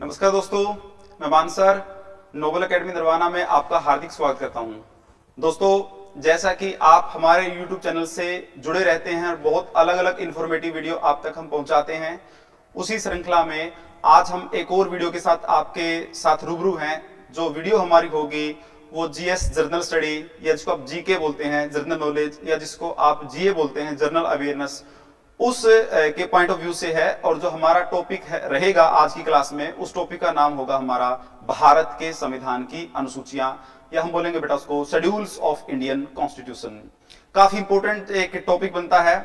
नमस्कार दोस्तों, मैं मानसर नोबल एकेडमी नरवाना में आपका हार्दिक स्वागत करता हूं। दोस्तों, जैसा कि आप हमारे YouTube चैनल से जुड़े रहते हैं और बहुत अलग अलग इंफॉर्मेटिव वीडियो आप तक हम पहुंचाते हैं, उसी श्रृंखला में आज हम एक और वीडियो के साथ आपके साथ रूबरू हैं। जो वीडियो हमारी होगी वो जीएस जनरल स्टडी, या जिसको आप जीके बोलते हैं जनरल नॉलेज, या जिसको आप जीए बोलते हैं जनरल अवेयरनेस, उस के पॉइंट ऑफ व्यू से है। और जो हमारा टॉपिक रहेगा आज की क्लास में, उस टॉपिक का नाम होगा हमारा भारत के संविधान की अनुसूचियां, या हम बोलेंगे बेटा उसको शेड्यूल्स ऑफ इंडियन कॉन्स्टिट्यूशन। काफी इंपॉर्टेंट एक टॉपिक बनता है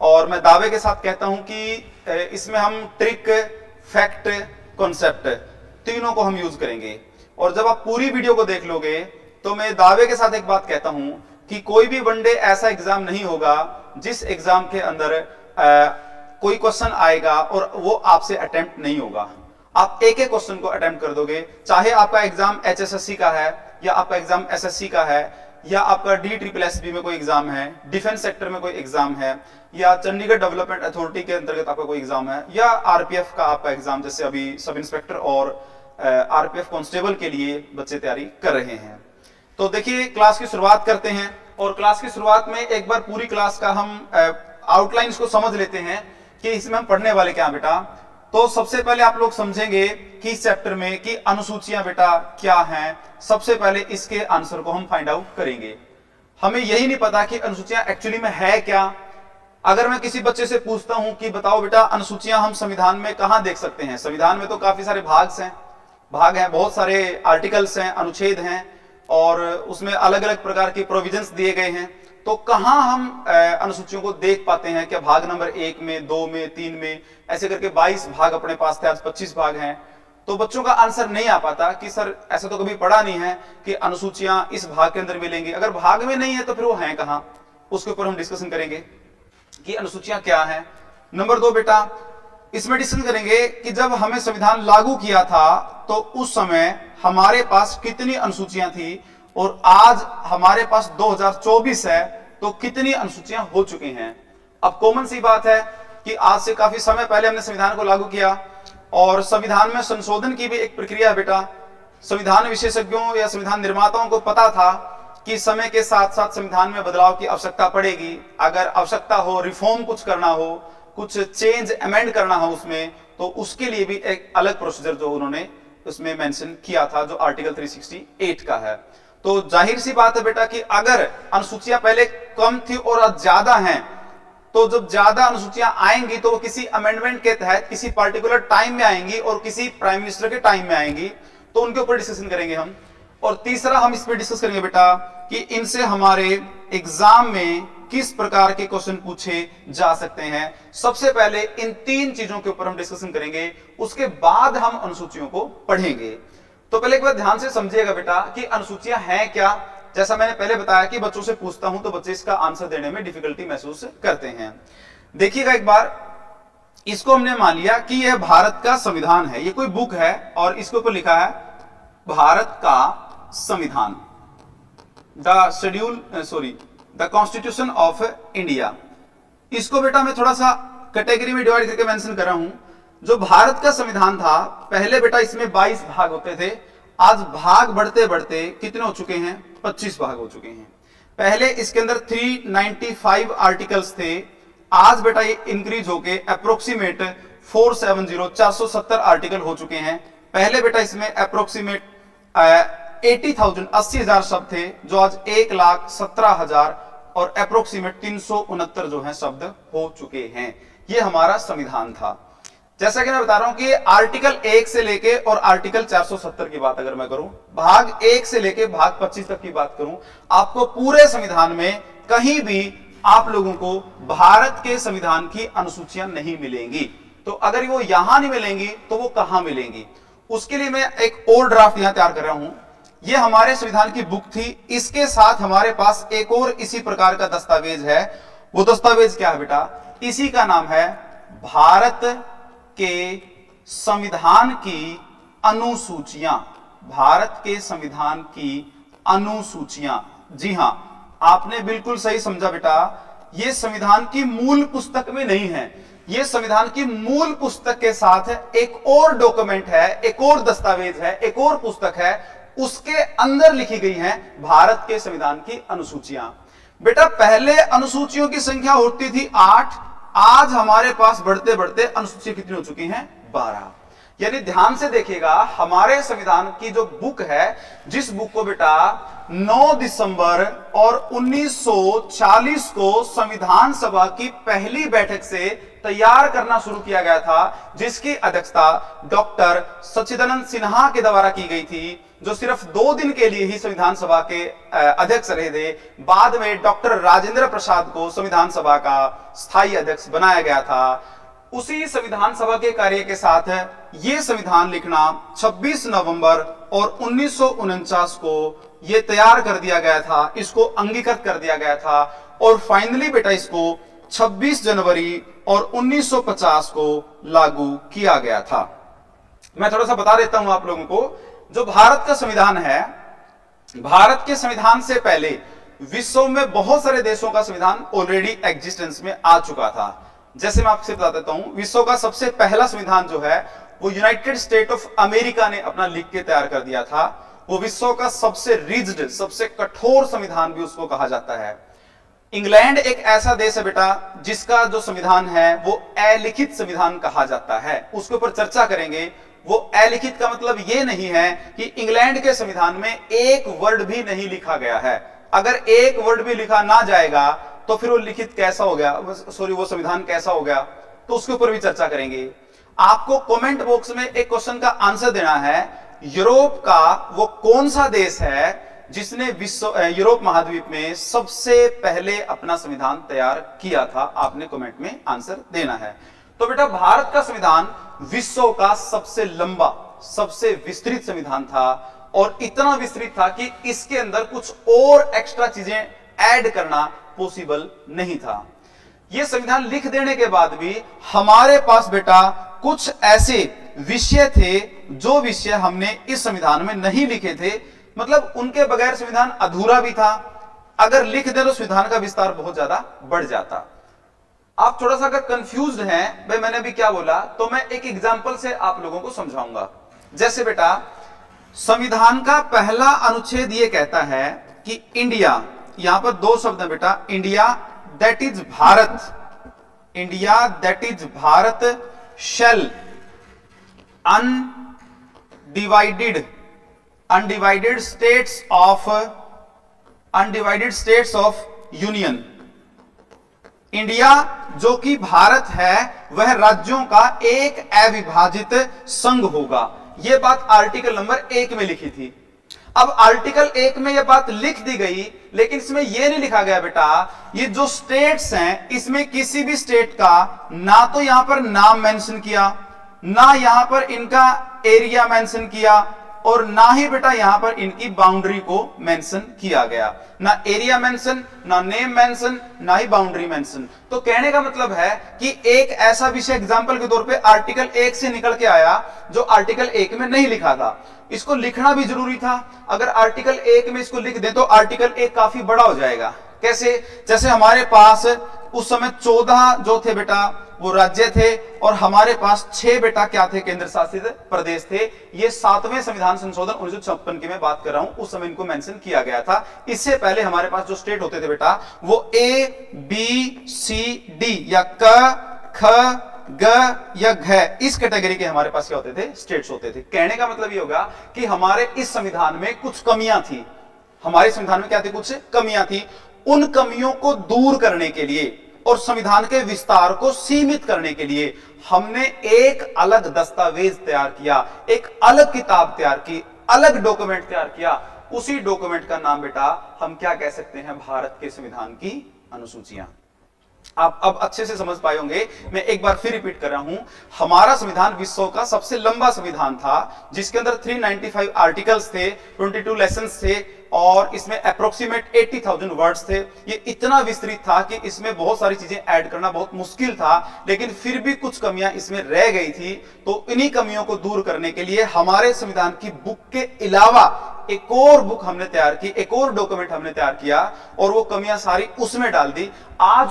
और मैं दावे के साथ कहता हूं कि इसमें हम ट्रिक, फैक्ट, कॉन्सेप्ट तीनों को हम यूज करेंगे। और जब आप पूरी वीडियो को देख लोगे तो मैं दावे के साथ एक बात कहता हूं कि कोई भी वनडे ऐसा एग्जाम नहीं होगा जिस एग्जाम के अंदर कोई क्वेश्चन आएगा और वो आपसे अटेम्प्ट नहीं होगा। आप एक एक क्वेश्चन को अटेम्प्ट कर दोगे, चाहे आपका एग्जाम एचएसएससी का है, या आपका एग्जाम एसएससी का है, या आपका DSSB में कोई एग्जाम है, डिफेंस सेक्टर में कोई एग्जाम है, या चंडीगढ़ डेवलपमेंट अथॉरिटी के अंतर्गत आपका कोई एग्जाम है, या आरपीएफ का आपका एग्जाम, जैसे अभी सब इंस्पेक्टर और आरपीएफ कांस्टेबल के लिए बच्चे तैयारी कर रहे हैं। तो देखिए, क्लास की शुरुआत करते हैं और क्लास की शुरुआत में एक बार पूरी क्लास का हम आउटलाइंस को समझ लेते हैं कि इसमें हम पढ़ने वाले क्या बेटा। तो सबसे पहले आप लोग समझेंगे कि इस चैप्टर में कि अनुसूचियां बेटा क्या हैं। सबसे पहले इसके आंसर को हम फाइंड आउट करेंगे। हमें यही नहीं पता कि अनुसूचियां एक्चुअली में है क्या। अगर मैं किसी बच्चे से पूछता हूं कि बताओ बेटा अनुसूचियां हम संविधान में कहां देख सकते हैं। संविधान में तो काफी सारे भाग हैं, बहुत सारे आर्टिकल्स हैं, अनुच्छेद हैं, और उसमें अलग अलग प्रकार के प्रोविजंस दिए गए हैं। तो कहां हम अनुसूचियों को देख पाते हैं? क्या भाग नंबर 1 में, 2 में, 3 में, ऐसे करके 22 भाग अपने पास थे, आज 25 भाग हैं। तो बच्चों का आंसर नहीं आ पाता कि सर ऐसा तो कभी पढ़ा नहीं है कि अनुसूचियां इस भाग के अंदर मिलेंगी। अगर भाग में नहीं है तो फिर वो हैं कहां? उसके ऊपर हम डिस्कशन करेंगे कि अनुसूचियां क्या है। नंबर 2 बेटा, इसमें डिस्कशन करेंगे कि जब हमें संविधान लागू किया था तो उस समय हमारे पास कितनी अनुसूचियां थी, और आज हमारे पास 2024 है तो कितनी अनुसूचियां हो चुकी हैं। अब कॉमन सी बात है कि आज से काफी समय पहले हमने संविधान को लागू किया, और संविधान में संशोधन की भी एक प्रक्रिया है बेटा। संविधान विशेषज्ञों या संविधान निर्माताओं को पता था कि समय के साथ साथ संविधान में बदलाव की आवश्यकता पड़ेगी। अगर आवश्यकता हो, रिफॉर्म कुछ करना हो, कुछ चेंज अमेंड करना हो उसमें, तो उसके लिए भी एक अलग प्रोसीजर जो उन्होंने उसमें मेंशन किया था, जो आर्टिकल 368 का है। तो जाहिर सी बात है बेटा कि अगर अनुसूचियां पहले कम थी और आज ज्यादा हैं, तो जब ज्यादा अनुसूचियां आएंगी तो वो किसी अमेंडमेंट के तहत किसी पार्टिकुलर टाइम में आएंगी और किसी प्राइम मिनिस्टर के टाइम में आएंगी। तो उनके ऊपर डिस्कशन करेंगे हम। और तीसरा हम इस पर डिस्कस करेंगे बेटा कि इनसे हमारे एग्जाम में किस प्रकार के क्वेश्चन पूछे जा सकते हैं। सबसे पहले इन 3 चीजों के ऊपर हम डिस्कशन करेंगे, उसके बाद हम अनुसूचियों को पढ़ेंगे। तो पहले एक बार ध्यान से समझिएगा बेटा कि अनुसूचियां हैं क्या। जैसा मैंने पहले बताया कि बच्चों से पूछता हूं तो बच्चे इसका आंसर देने में डिफिकल्टी महसूस करते हैं। देखिएगा एक बार, इसको हमने मान लिया कि यह भारत का संविधान है। ये कोई बुक है और इसके ऊपर लिखा है भारत का संविधान, द कॉन्स्टिट्यूशन ऑफ इंडिया। इसको बेटा मैं थोड़ा सा कैटेगरी में डिवाइड करके मेंशन कर रहा हूं। जो भारत का संविधान था, पहले बेटा इसमें 22 भाग होते थे। आज भाग बढ़ते बढ़ते कितने हो चुके हैं? 25 भाग हो चुके हैं। पहले इसके अंदर 395 आर्टिकल्स थे। आज बेटा ये इंक्रीज होके अप्रोक्सीमेट 470 आर्टिकल हो चुके हैं। पहले बेटा इसमें अप्रोक्सीमेट 80,000 शब्द थे, जो आज 1,17,000 और अप्रोक्सीमेट 369 जो है शब्द हो चुके हैं। ये हमारा संविधान था। जैसा कि मैं बता रहा हूं कि आर्टिकल 1 से लेके और आर्टिकल 470 की बात अगर मैं करूं, भाग 1 से लेके भाग 25 तक की बात करूं, आपको पूरे संविधान में कहीं भी आप लोगों को भारत के संविधान की अनुसूचियां नहीं मिलेंगी। तो अगर वो यहां नहीं मिलेंगी तो वो कहां मिलेंगी? उसके लिए मैं एक और ड्राफ्ट यहां तैयार कर रहा हूं। ये हमारे संविधान की बुक थी। इसके साथ हमारे पास एक और इसी प्रकार का दस्तावेज है। वो दस्तावेज क्या है बेटा? इसी का नाम है भारत के संविधान की अनुसूचियां। भारत के संविधान की अनुसूचियां। जी हां, आपने बिल्कुल सही समझा बेटा। यह संविधान की मूल पुस्तक में नहीं है। ये संविधान की मूल पुस्तक के साथ एक और डॉक्यूमेंट है, एक और दस्तावेज है, एक और पुस्तक है, उसके अंदर लिखी गई हैं भारत के संविधान की अनुसूचियां। बेटा पहले अनुसूचियों की संख्या होती थी 8, आज हमारे पास बढ़ते बढ़ते अनुसूचियां कितनी हो चुकी हैं? 12। यानी ध्यान से देखिएगा, हमारे संविधान की जो बुक है, जिस बुक को बेटा 9 दिसंबर और 1940 को संविधान सभा की पहली बैठक से तैयार करना शुरू किया गया था, जिसकी अध्यक्षता डॉक्टर सच्चिदानंद सिन्हा के द्वारा की गई थी, जो सिर्फ 2 दिन के लिए ही संविधान सभा के अध्यक्ष रहे थे। बाद में डॉक्टर राजेंद्र प्रसाद को संविधान सभा का स्थायी अध्यक्ष बनाया गया था। उसी संविधान सभा के कार्य के साथ यह संविधान लिखना 26 नवंबर और 1949 को यह तैयार कर दिया गया था, इसको अंगीकृत कर दिया गया था और फाइनली बेटा इसको 26 जनवरी और 1950 को लागू किया गया था। मैं थोड़ा सा बता देता हूं आप लोगों को, जो भारत का संविधान है, भारत के संविधान से पहले विश्व में बहुत सारे देशों का संविधान ऑलरेडी एग्जिस्टेंस में आ चुका था। जैसे मैं आपसे बता देता हूं, विश्व का सबसे पहला संविधान जो है वो यूनाइटेड स्टेट ऑफ अमेरिका ने अपना लिख के तैयार कर दिया था। वो विश्व का सबसे रिजिड, सबसे कठोर संविधान भी उसको कहा जाता है। इंग्लैंड एक ऐसा देश है बेटा जिसका जो संविधान है वो अलिखित संविधान कहा जाता है, उसके ऊपर चर्चा करेंगे। वो अलिखित का मतलब ये नहीं है कि इंग्लैंड के संविधान में एक वर्ड भी नहीं लिखा गया है। अगर एक वर्ड भी लिखा ना जाएगा तो फिर वो लिखित कैसा हो गया, सॉरी वो संविधान कैसा हो गया, तो उसके ऊपर भी चर्चा करेंगे। आपको कमेंट बॉक्स में एक क्वेश्चन का आंसर देना है, यूरोप का वो कौन सा देश है जिसने यूरोप महाद्वीप में सबसे पहले अपना संविधान तैयार किया था? आपने कमेंट में आंसर देना है। तो बेटा भारत का संविधान विश्व का सबसे लंबा, सबसे विस्तृत संविधान था और इतना विस्तृत था कि इसके अंदर कुछ और एक्स्ट्रा चीजें ऐड करना पॉसिबल नहीं था। यह संविधान लिख देने के बाद भी हमारे पास बेटा कुछ ऐसे विषय थे जो विषय हमने इस संविधान में नहीं लिखे थे, मतलब उनके बगैर संविधान अधूरा भी था। अगर लिख दे तो संविधान का विस्तार बहुत ज्यादा बढ़ जाता। आप थोड़ा सा अगर कंफ्यूज्ड हैं, भाई मैंने अभी क्या बोला, तो मैं एक एग्जांपल से आप लोगों को समझाऊंगा। जैसे बेटा संविधान का पहला अनुच्छेद ये कहता है कि इंडिया, यहां पर 2 शब्द है बेटा, India that is Bharat, India that is Bharat shall undivided states of union. India जो कि भारत है वह राज्यों का एक अविभाजित संघ होगा। यह बात आर्टिकल नंबर 1 में लिखी थी। अब आर्टिकल 1 में यह बात लिख दी गई, लेकिन इसमें यह नहीं लिखा गया बेटा ये जो स्टेट्स हैं इसमें किसी भी स्टेट का ना तो यहां पर नाम मेंशन किया, ना यहां पर इनका एरिया मेंशन किया और ना ही बेटा यहां पर इनकी बाउंड्री को मेंशन किया गया। ना एरिया मेंशन, ना नेम मेंशन, ना ही बाउंड्री मेंशन। तो कहने का मतलब है कि एक ऐसा विषय एग्जांपल के तौर पे आर्टिकल 1 से निकल के आया जो आर्टिकल 1 में नहीं लिखा था। इसको लिखना भी जरूरी था। अगर आर्टिकल 1 में इसको लिख दे तो आर्टिकल 1 काफी बड़ा हो जाएगा। कैसे? जैसे हमारे पास उस समय 14 जो थे बेटा वो राज्य थे और हमारे पास 6 बेटा क्या थे? केंद्र शासित प्रदेश थे। ये 7वें संविधान संशोधन 1956 की मैं बात कर रहा हूं, उस समय इनको मेंशन किया गया था। इससे पहले हमारे पास जो स्टेट होते थे बेटा वो ए बी सी डी या क ख ग या घ, इस कैटेगरी के हमारे पास क्या होते थे? स्टेट्स होते थे। कहने का मतलब ये होगा कि हमारे इस संविधान में कुछ कमियां थी। हमारे संविधान में क्या थी? कुछ कमियां थी। उन कमियों को दूर करने के लिए और संविधान के विस्तार को सीमित करने के लिए हमने एक अलग दस्तावेज तैयार किया, एक अलग किताब तैयार की, अलग डॉक्यूमेंट तैयार किया। उसी डॉक्यूमेंट का नाम बेटा हम क्या कह सकते हैं? भारत के संविधान की अनुसूचियां। आप अब अच्छे से समझ पाए होंगे। मैं एक बार फिर रिपीट कर रहा हूं, हमारा संविधान विश्व का सबसे लंबा संविधान था जिसके अंदर 395 आर्टिकल्स थे, 22 लेसन्स थे और इसमें अप्रोक्सीमेट 80,000 वर्ड्स थे। ये इतना विस्तृत था कि इसमें बहुत सारी चीजें ऐड करना बहुत मुश्किल था, लेकिन फिर भी कुछ कमियां इसमें रह गई थी। तो इन्हीं कमियों को दूर करने के लिए हमारे संविधान की बुक के अलावा एक और बुक हमने तैयार की, एक और डॉक्यूमेंट हमने तैयार किया और वो कमियां सारी उसमें डाल दी। आज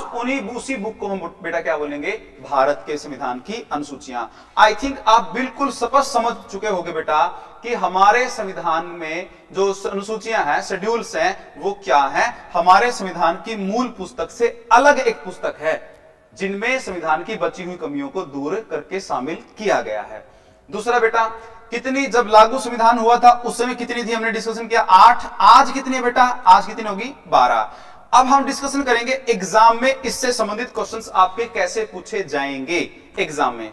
उसी बुक को हम बेटा क्या बोलेंगे, भारत के संविधान की अनुसूचियां। आई थिंक आप बिल्कुल स्पष्ट समझ चुके होंगे बेटा कि हमारे संविधान में जो अनुसूचियां हैं, शेड्यूल्स हैं, वो क्या हैं। हमारे संविधान की मूल पुस्तक से अलग एक पुस्तक है जिनमें संविधान की बची हुई कमियों को दूर करके शामिल किया गया है। दूसरा बेटा, कितनी जब लागू संविधान हुआ था उस समय कितनी थी, हमने डिस्कशन किया 8। आज कितनी है बेटा, आज कितनी होगी 12। अब हम डिस्कशन करेंगे एग्जाम में इससे संबंधित क्वेश्चंस आपके कैसे पूछे जाएंगे एग्जाम में।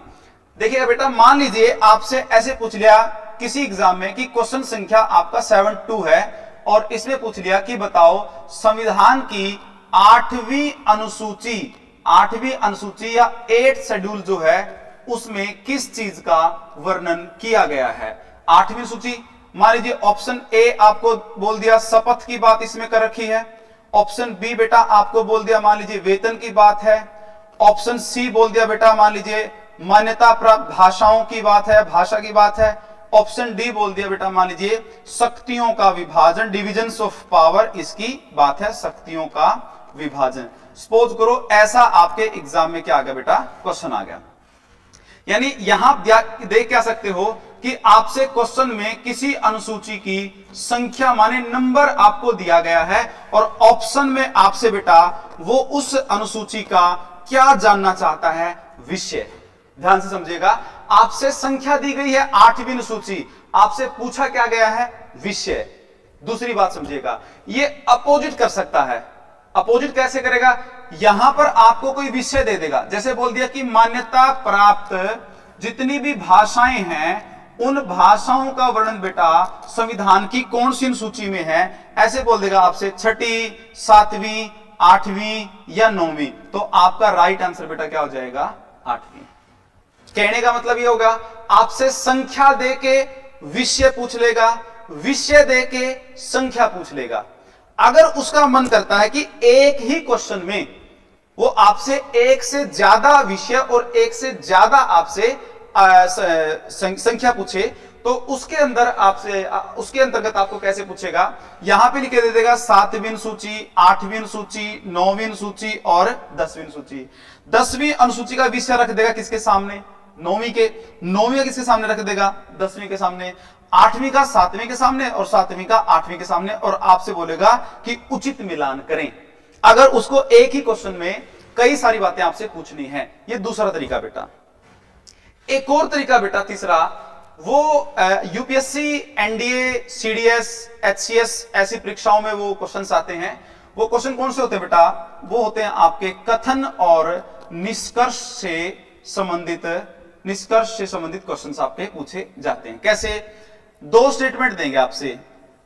देखिएगा बेटा, मान लीजिए आपसे ऐसे पूछ लिया किसी एग्जाम में कि क्वेश्चन संख्या आपका 72 है और इसमें पूछ लिया कि बताओ संविधान की 8वीं अनुसूची या 8th शेड्यूल जो है उसमें किस चीज का वर्णन किया गया है। 8वीं सूची, मान लीजिए ऑप्शन ए आपको बोल दिया शपथ की बात इसमें कर रखी है। ऑप्शन बी बेटा आपको बोल दिया मान लीजिए वेतन की बात है। ऑप्शन सी बोल दिया बेटा मान लीजिए मान्यता प्राप्त भाषाओं की बात है, भाषा की बात है। ऑप्शन डी बोल दिया बेटा मान लीजिए शक्तियों का विभाजन, डिविजन्स ऑफ पावर, इसकी बात है, शक्तियों का विभाजन। सपोज करो ऐसा आपके एग्जाम में क्या आ गया बेटा, क्वेश्चन आ गया। यानी यहां देख क्या सकते हो कि आपसे क्वेश्चन में किसी अनुसूची की संख्या माने नंबर आपको दिया गया है और ऑप्शन में आपसे बेटा वो उस अनुसूची का क्या जानना चाहता है, विषय। ध्यान से समझिएगा, आपसे संख्या दी गई है 8वीं अनुसूची, आपसे पूछा क्या गया है, विषय। दूसरी बात समझिएगा, ये अपोजिट कर सकता है। अपोजिट कैसे करेगा, यहां पर आपको कोई विषय दे देगा, जैसे बोल दिया कि मान्यता प्राप्त जितनी भी भाषाएं हैं उन भाषाओं का वर्णन बेटा संविधान की कौन सी अनुसूची में है, ऐसे बोल देगा आपसे 6वीं, 7वीं, 8वीं या 9वीं, तो आपका राइट आंसर बेटा क्या हो जाएगा, 8वीं। कहने का मतलब ये होगा आपसे संख्या देके विषय पूछ लेगा, विषय देके संख्या पूछ लेगा। अगर उसका मन करता है कि एक ही क्वेश्चन में वो आपसे एक से ज्यादा विषय और एक से ज्यादा आपसे संख्या पूछे, तो उसके अंदर आपसे उसके अंतर्गत आपको कैसे पूछेगा, यहां पे लिख दे देगा 7वीं अनुसूची, 8वीं अनुसूची, 9वीं अनुसूची और 10वीं अनुसूची। 10वीं अनुसूची का विषय रख देगा किसके सामने, 9वीं का किसके सामने रख देगा, 10वीं के सामने। 8वीं का 7वीं के सामने और 7वीं का 8वीं के सामने, और आपसे बोलेगा कि उचित मिलान करें। अगर उसको एक ही क्वेश्चन में कई सारी बातें आपसे पूछनी है, ये दूसरा तरीका बेटा। एक और तरीका बेटा तीसरा, वो यूपीएससी, एनडीए, सीडीएस, एचसीएस ऐसी परीक्षाओं में वो क्वेश्चंस आते हैं। वो क्वेश्चन कौन से होते हैं बेटा, वो होते हैं आपके कथन और निष्कर्ष से संबंधित क्वेश्चंस आपके पूछे जाते हैं। कैसे, 2 स्टेटमेंट देंगे आपसे।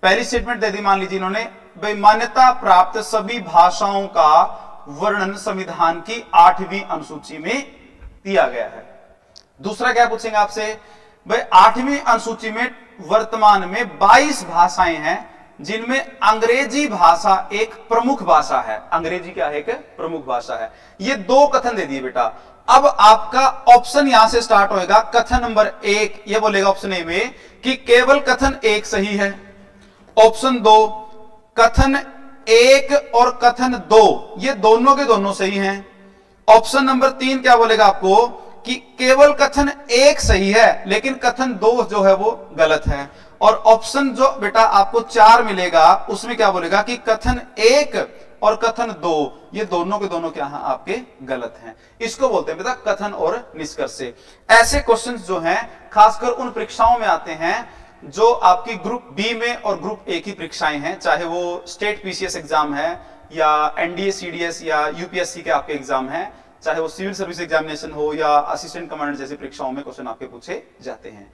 पहली स्टेटमेंट दे दी मान लीजिए इन्होंने, भाई मान्यता प्राप्त सभी भाषाओं का वर्णन संविधान की 8वीं अनुसूची में दिया गया है। दूसरा क्या पूछेंगे आपसे, भाई 8वीं अनुसूची में वर्तमान में 22 भाषाएं हैं जिनमें अंग्रेजी भाषा एक प्रमुख भाषा है। अंग्रेजी क्या है, एक प्रमुख भाषा है। ये 2 कथन दे दिए बेटा। अब आपका ऑप्शन यहां से स्टार्ट होएगा। कथन नंबर 1 ये बोलेगा ऑप्शन ए में कि केवल कथन 1 सही है। ऑप्शन 2 कथन 1 और कथन 2 ये दोनों के दोनों सही हैं। ऑप्शन नंबर 3 क्या बोलेगा आपको कि केवल कथन 1 सही है लेकिन कथन 2 जो है वो गलत है। और ऑप्शन जो बेटा आपको 4 मिलेगा उसमें क्या बोलेगा कि कथन 1 और कथन 2 ये दोनों के दोनों क्या हैं, आपके गलत हैं। इसको बोलते हैं बेटा कथन और निष्कर्ष से। ऐसे क्वेश्चंस जो हैं खासकर उन परीक्षाओं में आते हैं जो आपकी ग्रुप बी में और ग्रुप ए की परीक्षाएं हैं, चाहे वो स्टेट पीसीएस एग्जाम है या एनडीए, सीडीएस या यूपीएससी के आपके एग्जाम हैं, चाहे वो सिविल सर्विस एग्जामिनेशन हो या असिस्टेंट कमांडेंट जैसी परीक्षाओं में क्वेश्चन आपके पूछे जाते हैं।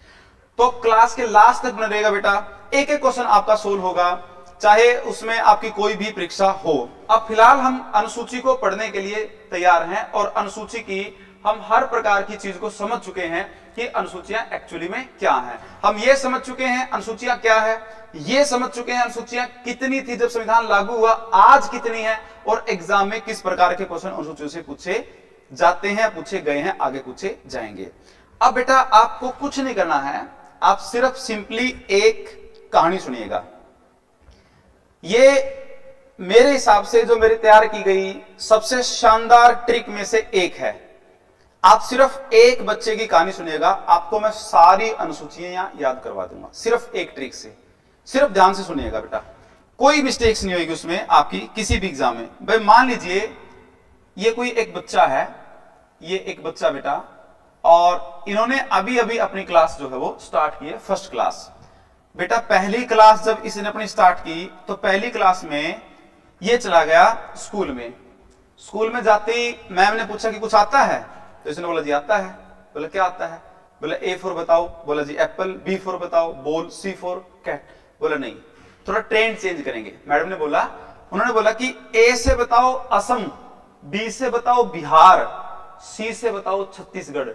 तो क्लास के लास्ट तक बना रहेगा बेटा, एक एक क्वेश्चन आपका सोल्व होगा, चाहे उसमें आपकी कोई भी परीक्षा हो। अब फिलहाल हम अनुसूची को पढ़ने के लिए तैयार हैं और अनुसूची की हम हर प्रकार की चीज को समझ चुके हैं कि अनुसूचियां एक्चुअली में क्या हैं। हम ये समझ चुके हैं अनुसूचियां क्या है, ये समझ चुके हैं अनुसूचियां कितनी थी जब संविधान लागू हुआ, आज कितनी है, और एग्जाम में किस प्रकार के क्वेश्चन अनुसूचियों से पूछे जाते हैं, पूछे गए हैं, आगे पूछे जाएंगे। अब बेटा आपको कुछ नहीं करना है, आप सिर्फ सिंपली एक कहानी सुनिएगा। ये मेरे हिसाब से जो मेरी तैयार की गई सबसे शानदार ट्रिक में से एक है। आप सिर्फ एक बच्चे की कहानी सुनिएगा, आपको मैं सारी अनुसूचियां याद करवा दूंगा सिर्फ एक ट्रिक से। सिर्फ ध्यान से सुनिएगा बेटा, कोई मिस्टेक्स नहीं होगी उसमें आपकी किसी भी एग्जाम में। भाई मान लीजिए ये कोई एक बच्चा है, ये एक बच्चा बेटा, और इन्होंने अभी अभी अपनी क्लास जो है वो स्टार्ट की है, फर्स्ट क्लास। बेटा पहली क्लास जब इसने अपनी स्टार्ट की तो पहली क्लास में ये चला गया स्कूल में। स्कूल में जाते ही मैम ने पूछा कि कुछ आता है, तो इसने बोला जी आता है। बोला क्या आता है? बोला ए फॉर बताओ। बोला जी एप्पल। बी फॉर बताओ, बॉल। C for cat. बोला नहीं, थोड़ा ट्रेंड चेंज करेंगे। मैडम ने बोला, उन्होंने बोला कि ए से बताओ असम, बी से बताओ बिहार, सी से बताओ छत्तीसगढ़,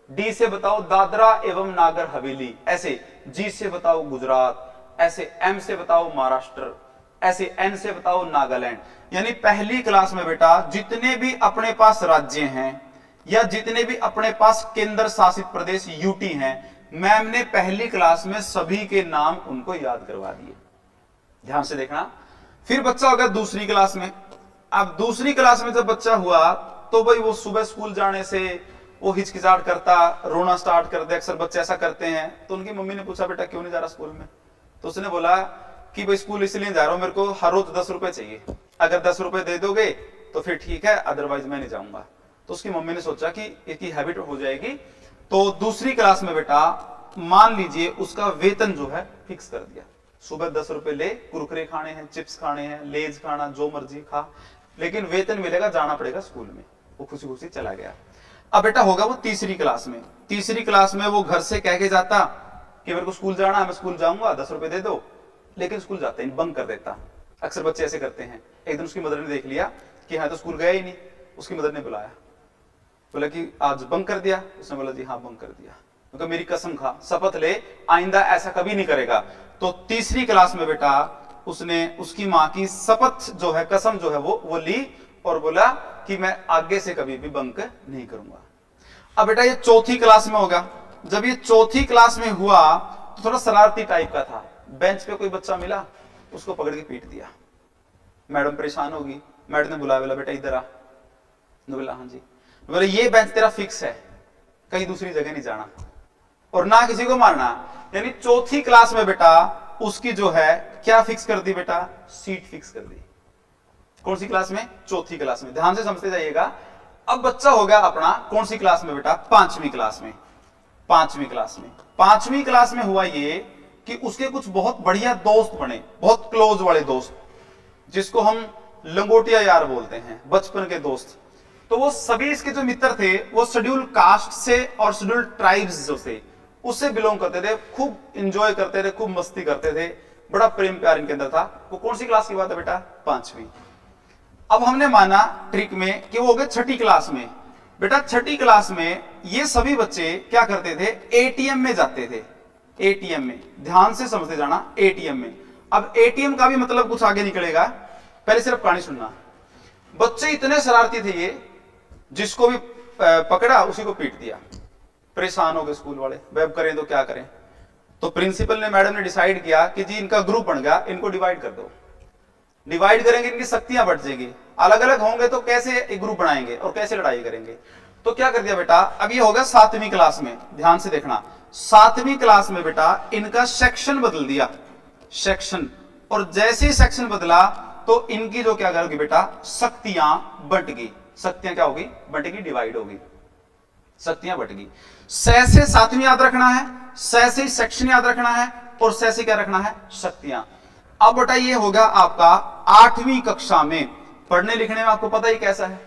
डी से बताओ दादरा एवं नागर हवेली, ऐसे जी से बताओ गुजरात, ऐसे एम से बताओ महाराष्ट्र, ऐसे एन से बताओ नागालैंड। यानी पहली क्लास में बेटा जितने भी अपने पास राज्य हैं या जितने भी अपने पास केंद्र शासित प्रदेश यूटी हैं, मैम ने पहली क्लास में सभी के नाम उनको याद करवा दिए। ध्यान से देखना। फिर बच्चा हो गया दूसरी क्लास में। अब दूसरी क्लास में जब बच्चा हुआ तो भाई वो सुबह स्कूल जाने से वो हिचकिचाहट करता, रोना स्टार्ट कर दे। अक्सर बच्चे ऐसा करते हैं। तो उनकी मम्मी ने पूछा बेटा क्यों नहीं जा रहा स्कूल में? तो उसने बोला कि भाई स्कूल इसलिए जा रहा हूं, मेरे को हर रोज 10 रुपए चाहिए, अगर 10 रुपए दे दोगे तो फिर ठीक है, अदरवाइज मैं नहीं जाऊंगा। तो उसकी मम्मी ने सोचा कि इसकी हैबिट हो जाएगी, तो दूसरी क्लास में बेटा मान लीजिए उसका वेतन जो है फिक्स कर दिया। सुबह 10 रुपए ले, कुरकुरे खाने हैं, चिप्स खाने हैं, लेज खाना, जो मर्जी खा, लेकिन वेतन मिलेगा, जाना पड़ेगा स्कूल में। वो खुशी खुशी चला गया। अब बेटा होगा वो तीसरी क्लास में। तीसरी क्लास में वो घर से कह के जाता कि मेरे को स्कूल जाना है, मैं स्कूल जाऊंगा, 10 रुपए दे दो, लेकिन स्कूल जाता नहीं, बंक कर देता। अक्सर बच्चे ऐसे करते हैं। एक दिन उसकी मदर ने देख लिया कि हाँ तो स्कूल गया ही नहीं। उसकी मदर ने बुलाया, बोला कि आज बंक कर दिया? उसने बोला जी हाँ बंक कर दिया। तो मेरी कसम खा, शपथ ले, आइंदा ऐसा कभी नहीं करेगा। तो तीसरी क्लास में बेटा उसने उसकी माँ की शपथ जो है, कसम जो है वो ली और बोला कि मैं आगे से कभी भी बंक नहीं करूंगा। अब बेटा ये चौथी क्लास में होगा। जब ये चौथी क्लास में हुआ तो थोड़ा शरारती टाइप का था। बेंच पे कोई बच्चा मिला, उसको पकड़ के पीट दिया। मैडम परेशान होगी, मैडम ने बुलाया, बोला बेटा इधर आ। बोला हाँ जी। बोले ये बेंच तेरा फिक्स है, कहीं दूसरी जगह नहीं जाना और ना किसी को मारना। यानी चौथी क्लास में बेटा उसकी जो है क्या फिक्स कर दी बेटा? सीट फिक्स कर दी। कौन सी क्लास में? चौथी क्लास में। ध्यान से समझते जाइएगा। अब बच्चा हो गया अपना कौन सी क्लास में बेटा? पांचवी क्लास में। पांचवी क्लास में, पांचवी क्लास में हुआ ये कि उसके कुछ बहुत बढ़िया दोस्त बने, बहुत क्लोज वाले दोस्त, जिसको हम लंगोटिया यार बोलते हैं, बचपन के दोस्त। तो वो सभी इसके जो मित्र थे वो शेड्यूल कास्ट से और शेड्यूल ट्राइब्स जो थे उससे बिलोंग करते थे। खूब इंजॉय करते थे, खूब मस्ती करते थे, बड़ा प्रेम प्यार इनके अंदर था। वो कौन सी क्लास की बात है बेटा? पांचवी। अब हमने माना ट्रिक में कि वो हो गए छठी क्लास में। बेटा छठी क्लास में ये सभी बच्चे क्या करते थे? एटीएम में जाते थे। एटीएम में, ध्यान से समझते जाना, एटीएम में। अब एटीएम का भी मतलब कुछ आगे निकलेगा, पहले सिर्फ कहानी सुनना। बच्चे इतने शरारती थे ये, जिसको भी पकड़ा उसी को पीट दिया। परेशान हो गए स्कूल वाले, वेब करें तो क्या करें। तो प्रिंसिपल ने, मैडम ने डिसाइड किया कि जी इनका ग्रुप बन गया, इनको डिवाइड कर दो। डिवाइड करेंगे इनकी शक्तियां बढ़ जाएगी, अलग अलग होंगे तो कैसे एक ग्रुप बनाएंगे और कैसे लड़ाई करेंगे। तो क्या कर दिया बेटा, अब ये होगा सातवीं क्लास में। ध्यान से देखना, सातवीं क्लास में बेटा इनका सेक्शन बदल दिया, सेक्शन। और जैसे ही सेक्शन बदला तो इनकी जो क्या करोगी बेटा? शक्तियां बंट गई। शक्तियां क्या होगी? बंट गई, डिवाइड होगी, शक्तियां बंट गई। सै से सातवीं याद रखना है, सै से सेक्शन याद रखना है, और सै से क्या रखना है? शक्तियां। अब बेटा ये होगा आपका आठवीं कक्षा में। पढ़ने लिखने में आपको पता ही कैसा है।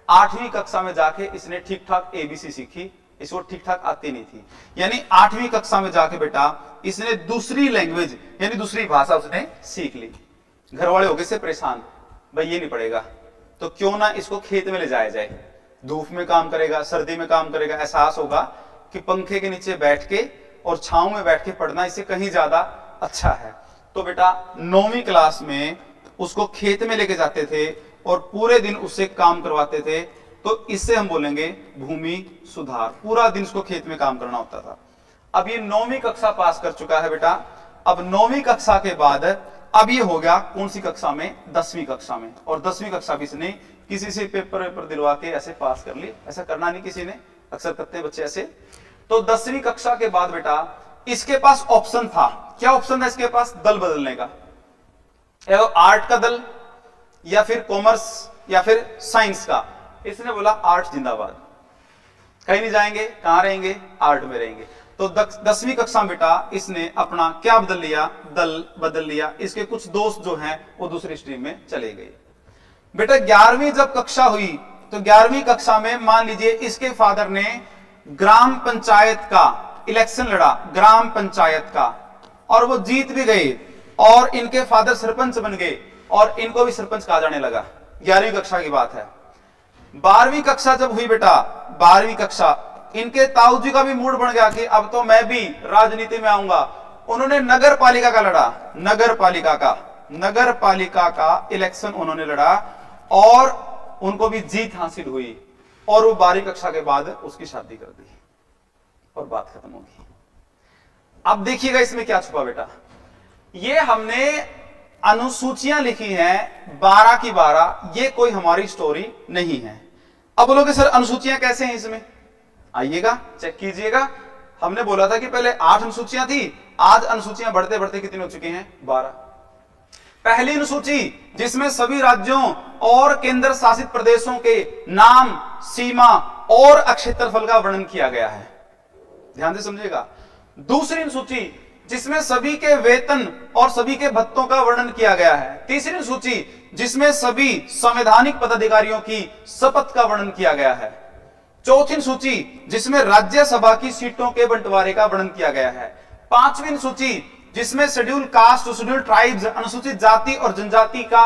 आठवीं कक्षा में जाके इसने ठीक ठाक एबीसी सीखी, इसको ठीक ठाक आती नहीं थी। यानी आठवीं कक्षा में जाके बेटा इसने दूसरी लैंग्वेज यानी दूसरी भाषा उसने सीख ली। घर वाले हो गए से परेशान, भाई ये नहीं पढ़ेगा तो क्यों ना इसको खेत में ले जाया जाए। धूप में काम करेगा, सर्दी में काम करेगा, एहसास होगा कि पंखे के नीचे बैठ के और छांव में बैठ के पढ़ना इससे कहीं ज्यादा अच्छा है। तो बेटा 9वीं क्लास में उसको खेत में लेके जाते थे और पूरे दिन उससे काम करवाते थे, तो इससे हम बोलेंगे भूमि सुधार। पूरा दिन उसको खेत में काम करना होता था। अब ये 9वीं कक्षा पास कर चुका है बेटा। अब 9वीं कक्षा के बाद अब ये हो गया कौन सी कक्षा में? 10वीं कक्षा में। और 10वीं कक्षा भी इसने किसी से पेपर दिलवा के ऐसे पास कर ली। ऐसा करना नहीं किसी ने, अक्सर करते हैं बच्चे ऐसे। तो 10वीं कक्षा के बाद बेटा इसके पास ऑप्शन था। क्या ऑप्शन था इसके पास? दल बदलने का, या तो आर्ट का दल, या फिर कॉमर्स, या फिर साइंस का। इसने बोला आर्ट जिंदाबाद, कहीं नहीं जाएंगे, कहां रहेंगे? आर्ट में रहेंगे। तो 10वीं कक्षा में बेटा इसने अपना क्या बदल लिया? दल बदल लिया। इसके कुछ दोस्त जो हैं वो दूसरी स्ट्रीम में चले गए। बेटा 11वीं जब कक्षा हुई तो 11वीं कक्षा में मान लीजिए इसके फादर ने ग्राम पंचायत का इलेक्शन लड़ा, ग्राम पंचायत का, और वो जीत भी गए और इनके फादर सरपंच बन गए और इनको भी सरपंच कहा जाने लगा। 11वीं कक्षा की बात है। 12वीं कक्षा जब हुई बेटा, 12वीं कक्षा, इनके ताऊजी का भी मूड बन गया कि अब तो मैं भी राजनीति में आऊंगा। उन्होंने नगर पालिका का लड़ा, नगर पालिका का इलेक्शन उन्होंने लड़ा और उनको भी जीत हासिल हुई और वो 12वीं कक्षा के बाद उसकी शादी कर दी और बात खत्म होगी। अब देखिएगा इसमें क्या छुपा बेटा। ये हमने अनुसूचियां लिखी हैं 12 की 12, ये कोई हमारी स्टोरी नहीं है। अब बोलोगे सर अनुसूचियां कैसे हैं इसमें? आइएगा चेक कीजिएगा। हमने बोला था कि पहले 8 अनुसूचियां थी, आज अनुसूचियां बढ़ते बढ़ते कितनी हो चुकी हैं? 12। पहली अनुसूची जिसमें सभी राज्यों और केंद्र शासित प्रदेशों के नाम, सीमा और क्षेत्रफल का वर्णन किया गया है, ध्यान से समझिएगा। दूसरी अनुसूची जिसमें सभी के वेतन और सभी के भत्तों का वर्णन किया गया है। तीसरी अनुसूची जिसमें सभी संवैधानिक पदाधिकारियों की शपथ का वर्णन किया गया है। चौथी अनुसूची जिसमें राज्यसभा की सीटों के बंटवारे का वर्णन किया गया है। पांचवी अनुसूची जिसमें शेड्यूल कास्ट, शेड्यूल ट्राइब्स, अनुसूचित जाति और जनजाति का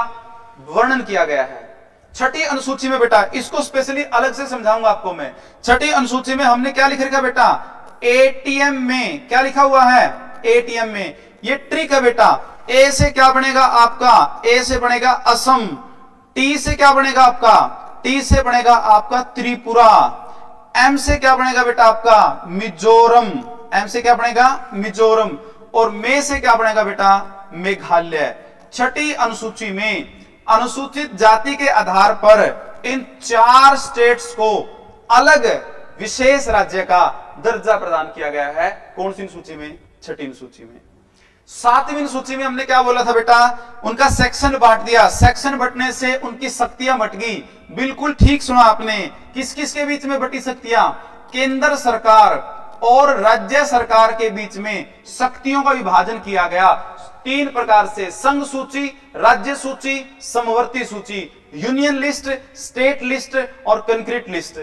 वर्णन किया गया है। छठी अनुसूची में बेटा, इसको स्पेशली अलग से समझाऊंगा आपको मैं। छठी अनुसूची में हमने क्या लिख रखा बेटा? एटीएम में क्या लिखा हुआ है? एटीएम में। ये ट्रिक है बेटा। ए से क्या बनेगा आपका? ए से बनेगा असम। टी से क्या बनेगा आपका? टी से बनेगा आपका त्रिपुरा। एम से क्या बनेगा बेटा आपका? मिजोरम। एम से क्या बनेगा? मिजोरम। और मे से क्या बनेगा बेटा? मेघालय। छठी अनुसूची में अनुसूचित जाति के आधार पर इन 4 स्टेट्स को अलग विशेष राज्य का दर्जा प्रदान किया गया है। कौन सी अनुसूची में? छठी अनुसूची में। 7वीं अनुसूची में हमने क्या बोला था बेटा? उनका सेक्शन बांट दिया। सेक्शन बंटने से उनकी शक्तियां बंट गई। बिल्कुल ठीक सुना आपने। किस किस के बीच में बटी शक्तियां? केंद्र सरकार और राज्य सरकार के बीच में शक्तियों का विभाजन किया गया 3 प्रकार से: संघ सूची, राज्य सूची, समवर्ती सूची, यूनियन लिस्ट, स्टेट लिस्ट और कंक्रीट लिस्ट।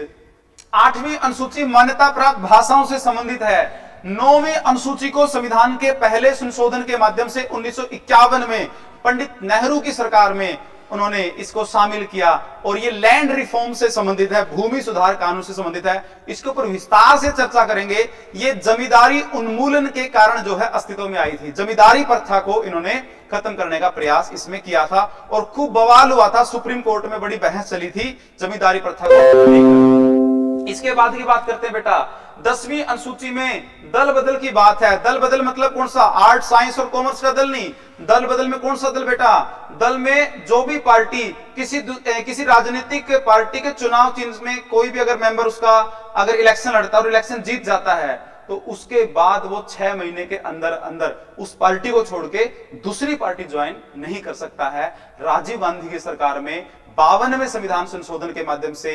8वीं अनुसूची मान्यता प्राप्त भाषाओं से संबंधित है। 9वीं अनुसूची को संविधान के पहले संशोधन के माध्यम से 1951 में पंडित नेहरू की सरकार में उन्होंने इसको शामिल किया और ये लैंड रिफॉर्म से संबंधित है, भूमि सुधार कानून से संबंधित है। इसके ऊपर विस्तार से चर्चा करेंगे। ये जमींदारी उन्मूलन के कारण जो है अस्तित्व में आई थी। जमींदारी प्रथा को इन्होंने खत्म करने का प्रयास इसमें किया था और खूब बवाल हुआ था। सुप्रीम कोर्ट में बड़ी बहस चली थी जमींदारी प्रथा को लेकर। इसके बाद की बात करते हैं बेटा। 10वीं अनुसूची में दल बदल की बात है। दल बदल मतलब कौन सा? आर्ट, साइंस और कॉमर्स का दल नहीं। दल बदल में कौन सा दल बेटा? दल में जो भी पार्टी किसी राजनीतिक पार्टी के चुनाव चिन्ह में कोई भी अगर मेंबर उसका अगर इलेक्शन लड़ता है और इलेक्शन जीत जाता है तो उसके बाद वो 6 महीने के अंदर अंदर उस पार्टी को छोड़ के दूसरी पार्टी ज्वाइन नहीं कर सकता है। राजीव गांधी की सरकार में 52वें संविधान संशोधन के माध्यम से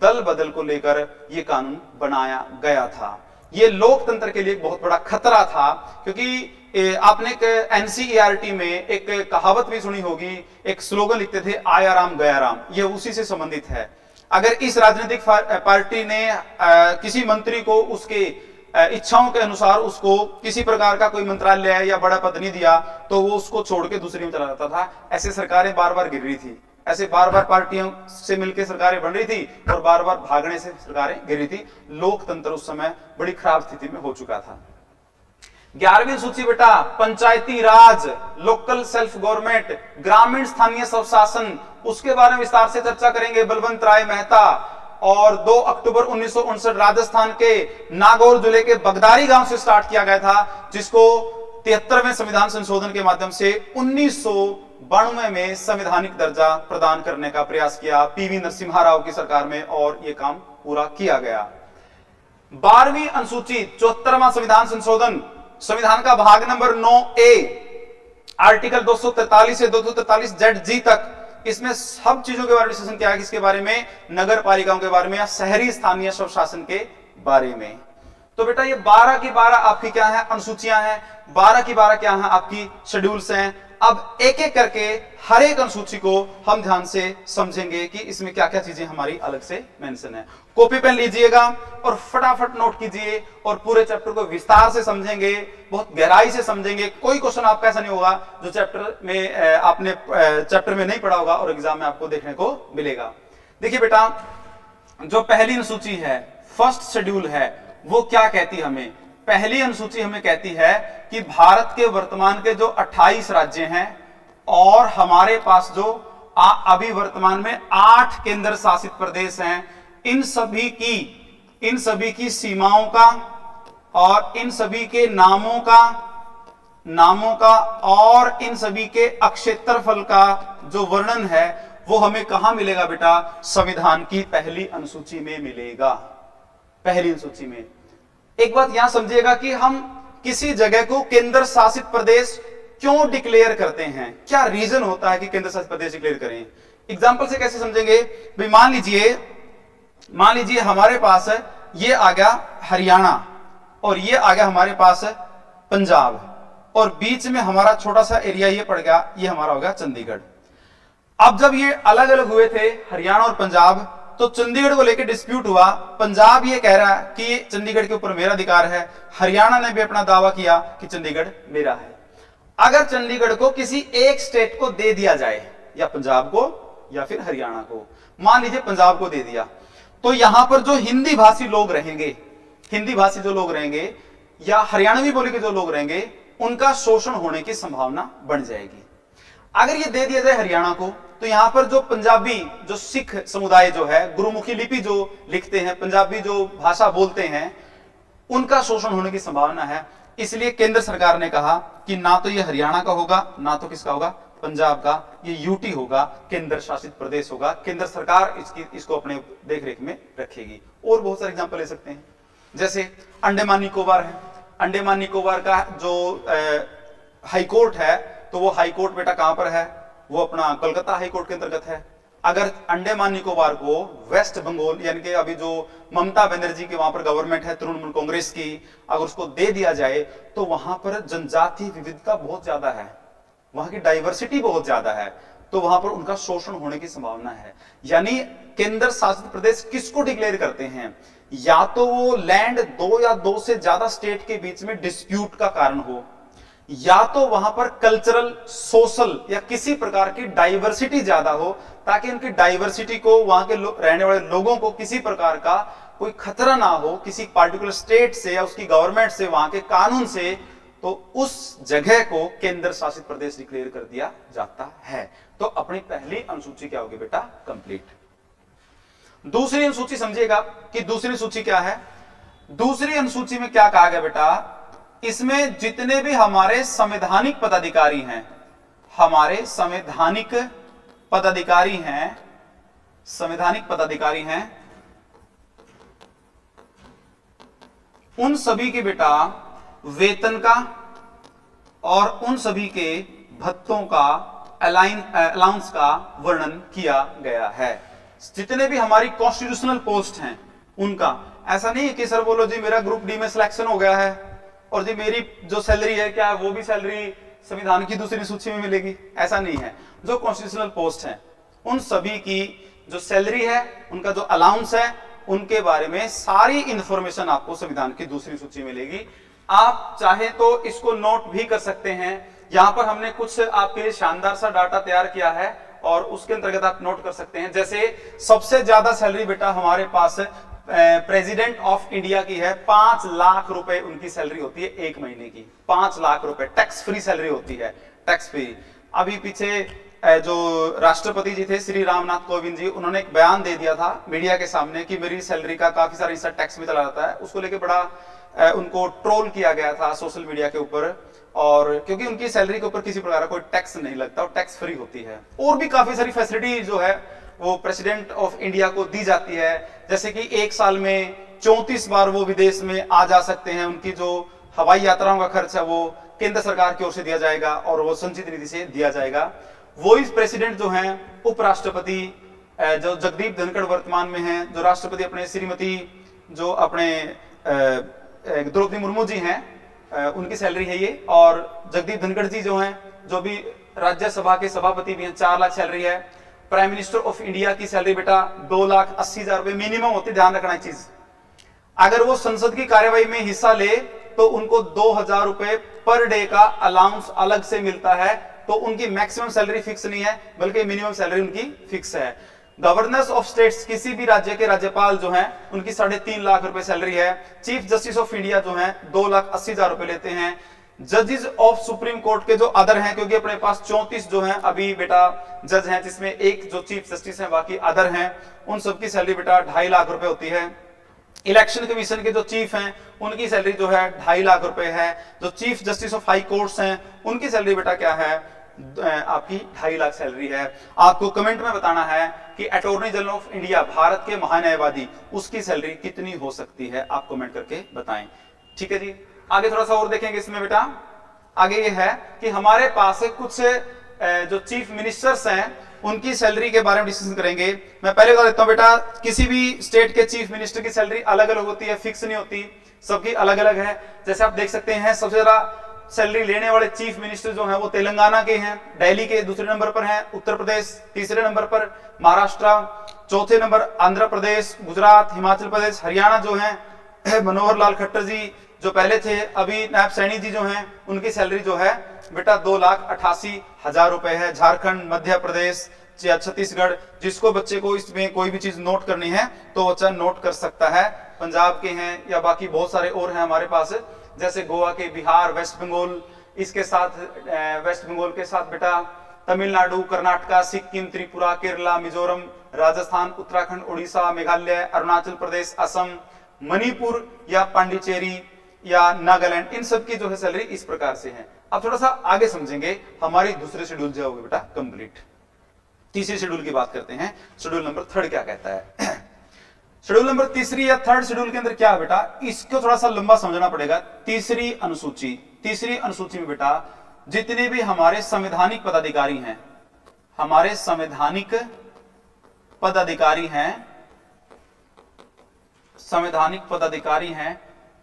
दल बदल को लेकर यह कानून बनाया गया था। यह लोकतंत्र के लिए एक बहुत बड़ा खतरा था, क्योंकि आपने एनसीईआरटी में एक कहावत भी सुनी होगी, एक स्लोगन लिखते थे, आया राम गया राम। यह उसी से संबंधित है। अगर इस राजनीतिक पार्टी ने किसी मंत्री को उसके इच्छाओं के अनुसार उसको किसी प्रकार का कोई मंत्रालय या बड़ा पद नहीं दिया तो वो उसको छोड़ के दूसरी में चला जाता था। ऐसे सरकारें बार बार गिर रही थी। ऐसे बार बार पार्टियों से मिलकर सरकारें बन रही थी और बार बार भागने से सरकारें गिर रही थी। लोकतंत्र उस समय बड़ी खराब स्थिति में हो चुका था। 11वीं सूची बेटा पंचायती राज, लोकल सेल्फ गवर्नमेंट, ग्रामीण स्थानीय स्वशासन, उसके बारे में विस्तार से चर्चा करेंगे बलवंत राय मेहता। और 2 अक्टूबर 1959 राजस्थान के नागौर जिले के बगदारी गांव से स्टार्ट किया गया था, जिसको 73वें संविधान संशोधन के माध्यम से 1992 में संवैधानिक दर्जा प्रदान करने का प्रयास किया पीवी नरसिम्हा राव की सरकार में, और यह काम पूरा किया गया। 12वीं अनुसूची 74वां संविधान संशोधन, संविधान का भाग नंबर 9A, आर्टिकल 243 से 243 ZG तक, इसमें सब चीजों के बारे में डिस्कशन किया है। किसके बारे में? नगर पालिकाओं के बारे में या शहरी स्थानीय स्वशासन के बारे में। तो बेटा ये 12 की 12 आपकी क्या है? अनुसूचियां हैं। 12 की 12 क्या है? आपकी शेड्यूल्स हैं। अब एक एक करके हर एक अनुसूची को हम ध्यान से समझेंगे कि इसमें क्या क्या चीजें हमारी अलग से मेंशन है। कॉपी पेन लीजिएगा और फटाफट नोट कीजिए और पूरे चैप्टर को विस्तार से समझेंगे, बहुत गहराई से समझेंगे। कोई क्वेश्चन आपका ऐसा नहीं होगा जो चैप्टर में आपने चैप्टर में नहीं पढ़ा होगा और एग्जाम में आपको देखने को मिलेगा। देखिए बेटा, जो पहली अनुसूची है, फर्स्ट शेड्यूल है, वो क्या कहती है हमें? पहली अनुसूची हमें कहती है कि भारत के वर्तमान के जो 28 राज्य हैं और हमारे पास जो अभी वर्तमान में 8 केंद्र शासित प्रदेश हैं, इन सभी की सीमाओं का और इन सभी के नामों का और इन सभी के क्षेत्रफल का जो वर्णन है वो हमें कहां मिलेगा बेटा? संविधान की पहली अनुसूची में मिलेगा। पहली अनुसूची में। एक बात यहां समझिएगा कि हम किसी जगह को केंद्र शासित प्रदेश क्यों डिक्लेयर करते हैं, क्या रीजन होता है कि केंद्र शासित प्रदेश डिक्लेयर करें। एग्जांपल से कैसे समझेंगे भाई? मान लीजिए हमारे पास ये आ गया हरियाणा और ये आ गया हमारे पास पंजाब और बीच में हमारा छोटा सा एरिया ये पड़ गया, ये हमारा हो गया चंडीगढ़। अब जब ये अलग अलग हुए थे हरियाणा और पंजाब, तो चंडीगढ़ को लेकर डिस्प्यूट हुआ। पंजाब ये कह रहा है कि चंडीगढ़ के ऊपर मेरा अधिकार है, हरियाणा ने भी अपना दावा किया कि चंडीगढ़ मेरा है। अगर चंडीगढ़ को किसी एक स्टेट को दे दिया जाए, या पंजाब को या फिर हरियाणा को, मान लीजिए पंजाब को दे दिया, तो यहां पर जो हिंदी भाषी लोग रहेंगे, हिंदी भाषी जो लोग रहेंगे या हरियाणवी बोली के जो लोग रहेंगे, उनका शोषण होने की संभावना बढ़ जाएगी। अगर ये दे दिया जाए हरियाणा को, तो यहां पर जो पंजाबी, जो सिख समुदाय जो है, गुरुमुखी लिपि जो लिखते हैं, पंजाबी जो भाषा बोलते हैं, उनका शोषण होने की संभावना है। इसलिए केंद्र सरकार ने कहा कि ना तो ये हरियाणा का होगा, ना तो किसका होगा? पंजाब का। ये यूटी होगा, केंद्र शासित प्रदेश होगा। केंद्र सरकार इसको अपने देखरेख में रखेगी। और बहुत सारे एग्जांपल ले सकते हैं, जैसे अंडमान निकोबार है। अंडमान निकोबार का जो हाईकोर्ट है, तो वो हाईकोर्ट बेटा कहां पर है? वो अपना कोलकाता हाईकोर्ट के अंतर्गत है। अगर अंडमान निकोबार को वेस्ट बंगाल, यानी कि अभी जो ममता बनर्जी की वहां पर गवर्नमेंट है, तृणमूल कांग्रेस की, अगर उसको दे दिया जाए, तो वहां पर जनजातीय विविधता बहुत ज्यादा है, वहां की डाइवर्सिटी बहुत ज्यादा है, तो वहां पर उनका शोषण होने की संभावना है। यानी केंद्र शासित प्रदेश किसको डिक्लेयर करते हैं? या तो वो लैंड 2 या 2 से ज्यादा स्टेट के बीच में डिस्प्यूट का कारण हो, या तो वहां पर कल्चरल, सोशल या किसी प्रकार की डाइवर्सिटी ज्यादा हो, ताकि उनकी डाइवर्सिटी को, वहां के रहने वाले लोगों को किसी प्रकार का कोई खतरा ना हो किसी पार्टिकुलर स्टेट से या उसकी गवर्नमेंट से, वहां के कानून से, तो उस जगह को केंद्र शासित प्रदेश डिक्लेयर कर दिया जाता है। तो अपनी पहली अनुसूची क्या होगी बेटा? कंप्लीट। दूसरी अनुसूची समझिएगा कि दूसरी सूची क्या है। दूसरी अनुसूची में क्या कहा गया बेटा? इसमें जितने भी हमारे संवैधानिक पदाधिकारी हैं, हमारे संवैधानिक पदाधिकारी हैं, उन सभी के बेटा वेतन का और उन सभी के भत्तों का, अलाउंस का वर्णन किया गया है। जितने भी हमारी कॉन्स्टिट्यूशनल पोस्ट हैं उनका, ऐसा नहीं है कि सर बोलो जी मेरा ग्रुप डी में सिलेक्शन हो गया है और जी मेरी जो सैलरी है क्या वो भी सैलरी संविधान की दूसरी सूची में मिलेगी, ऐसा नहीं है। जो कॉन्स्टिट्यूशनल पोस्ट हैं उन सभी की जो सैलरी है, उनका जो अलाउंस है, उनके बारे में सारी इंफॉर्मेशन आपको संविधान की दूसरी सूची मिलेगी। आप चाहे तो इसको नोट भी कर सकते हैं। यहां पर हमने कुछ आपके लिए शानदार सा डाटा तैयार किया है, और उसके अंतर्गत आप नोट कर सकते हैं। जैसे सबसे ज्यादा सैलरी बेटा हमारे पास प्रेसिडेंट ऑफ इंडिया की है, 5 लाख रुपए उनकी सैलरी होती है एक महीने की, 5 लाख रुपए टैक्स फ्री सैलरी होती है, टैक्स फ्री। अभी पीछे जो राष्ट्रपति जी थे श्री रामनाथ कोविंद जी, उन्होंने एक बयान दे दिया था मीडिया के सामने कि मेरी सैलरी का काफी सारा हिस्सा टैक्स में चला जाता है। उसको लेके बड़ा उनको ट्रोल किया गया था सोशल मीडिया के ऊपर, और क्योंकि उनकी सैलरी के ऊपर किसी प्रकार का कोई टैक्स नहीं लगता और टैक्स फ्री होती है। और भी काफी सारी फैसिलिटी जो है वो प्रेसिडेंट ऑफ इंडिया को दी जाती है, जैसे कि एक साल में 34 बार वो विदेश में आ जा सकते हैं। उनकी जो हवाई यात्राओं का खर्च है वो केंद्र सरकार की ओर से दिया जाएगा और वो संचित निधि से दिया जाएगा। वो इस प्रेसिडेंट जो हैं उपराष्ट्रपति जो जगदीप धनखड़ वर्तमान में हैं, जो राष्ट्रपति अपने श्रीमती जो अपने द्रौपदी मुर्मू जी हैं, उनकी सैलरी है ये। और जगदीप धनखड़ जी जो हैं, जो भी राज्यसभा के सभापति भी हैं, 4 लाख सैलरी है। प्राइम मिनिस्टर ऑफ इंडिया की सैलरी बेटा 2,80,000 रुपए मिनिमम होती है। ध्यान रखना चीज, अगर वो संसद की कार्यवाही में हिस्सा ले तो उनको 2,000 रुपए पर डे का अलाउंस अलग से मिलता है। तो उनकी मैक्सिमम सैलरी फिक्स नहीं है, बल्कि मिनिमम सैलरी उनकी फिक्स है। गवर्नर्स ऑफ स्टेट्स, किसी भी राज्य के राज्यपाल जो हैं, उनकी 3.5 लाख रुपए सैलरी है। चीफ जस्टिस ऑफ इंडिया जो हैं 2,80,000 रुपए लेते हैं। जजेस ऑफ सुप्रीम कोर्ट के जो अदर हैं, क्योंकि अपने पास 34 जो हैं अभी बेटा जज हैं, जिसमें एक जो चीफ जस्टिस हैं, बाकी अदर हैं, उन सबकी सैलरी बेटा 2.5 लाख रुपए होती है। इलेक्शन कमीशन के जो चीफ हैं उनकी सैलरी जो है 2.5 लाख रुपए है। जो chief justice of high courts हैं उनकी सैलरी बेटा क्या है, आपकी 2.5 लाख सैलरी है। आपको कमेंट में बताना है कि attorney general of India, Bharat के महान्यायवादी, उसकी सैलरी कितनी हो सकती है, आप कमेंट करके बताएं। ठीक है जी, आगे थोड़ा सा और देखेंगे इसमें बेटा। आगे ये है कि हमारे पास कुछ जो चीफ मिनिस्टर्स हैं उनकी सैलरी के बारे में डिस्कशन करेंगे। मैं पहले बता देता हूं बेटा, किसी भी स्टेट के चीफ मिनिस्टर की सैलरी अलग अलग होती है, फिक्स नहीं होती, सबकी अलग अलग है। जैसे आप देख सकते हैं, सबसे ज्यादा सैलरी लेने वाले चीफ मिनिस्टर जो हैं वो तेलंगाना के हैं, दिल्ली के दूसरे नंबर पर हैं, उत्तर प्रदेश तीसरे नंबर पर, महाराष्ट्र चौथे नंबर, आंध्र प्रदेश, गुजरात, हिमाचल प्रदेश, हरियाणा जो हैं मनोहर लाल खट्टर जी जो पहले थे, अभी नायब सैनी जी जो हैं उनकी सैलरी जो है बेटा 2,88,000 रुपए है। झारखंड, मध्य प्रदेश या छत्तीसगढ़, जिसको बच्चे को इसमें कोई भी चीज नोट करनी है तो बच्चा नोट कर सकता है। पंजाब के हैं या बाकी बहुत सारे और हैं हमारे पास, जैसे गोवा के, बिहार, वेस्ट बंगाल, इसके साथ वेस्ट बंगाल के साथ बेटा तमिलनाडु, कर्नाटका, सिक्किम, त्रिपुरा, केरला, मिजोरम, राजस्थान, उत्तराखंड, उड़ीसा, मेघालय, अरुणाचल प्रदेश, असम, मणिपुर या पांडिचेरी या नागालैंड, इन सब की जो है सैलरी इस प्रकार से है। अब थोड़ा सा आगे समझेंगे, हमारी दूसरे शेड्यूल जो होगा बेटा कंप्लीट। तीसरे शेड्यूल की बात करते हैं, शेड्यूल नंबर 3 क्या कहता है। शेड्यूल नंबर 3 या 3rd शेड्यूल के अंदर क्या है बेटा, इसको थोड़ा सा लंबा समझना पड़ेगा। तीसरी अनुसूची में बेटा जितने भी हमारे संवैधानिक पदाधिकारी हैं, हमारे संवैधानिक पदाधिकारी हैं,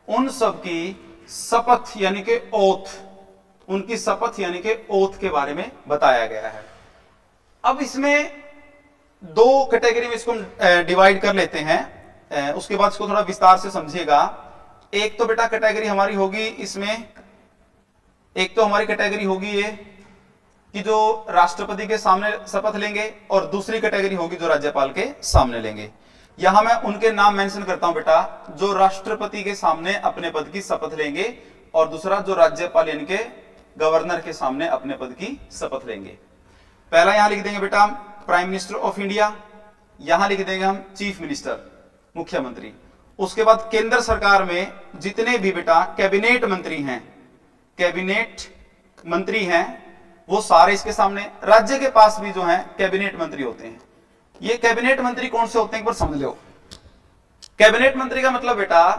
उन सब की शपथ यानी कि ओथ, उनकी शपथ यानी कि ओथ के बारे में बताया गया है। अब इसमें 2 कैटेगरी में इसको डिवाइड कर लेते हैं, उसके बाद इसको थोड़ा विस्तार से समझिएगा। एक तो बेटा कैटेगरी हमारी होगी इसमें, एक तो हमारी कैटेगरी होगी ये कि जो राष्ट्रपति के सामने शपथ लेंगे, और दूसरी कैटेगरी होगी जो राज्यपाल के सामने लेंगे। यहां मैं उनके नाम मेंशन करता हूं बेटा, जो राष्ट्रपति के सामने अपने पद की शपथ लेंगे, और दूसरा जो राज्यपाल यानी कि गवर्नर के सामने अपने पद की शपथ लेंगे। पहला यहां लिख देंगे बेटा प्राइम मिनिस्टर ऑफ इंडिया, यहां लिख देंगे हम चीफ मिनिस्टर, मुख्यमंत्री। उसके बाद केंद्र सरकार में जितने भी बेटा कैबिनेट मंत्री हैं वो सारे इसके सामने। राज्य के पास भी जो है कैबिनेट मंत्री होते हैं। ये कैबिनेट मंत्री कौन से होते हैं एक बार समझ लो। कैबिनेट मंत्री का मतलब बेटा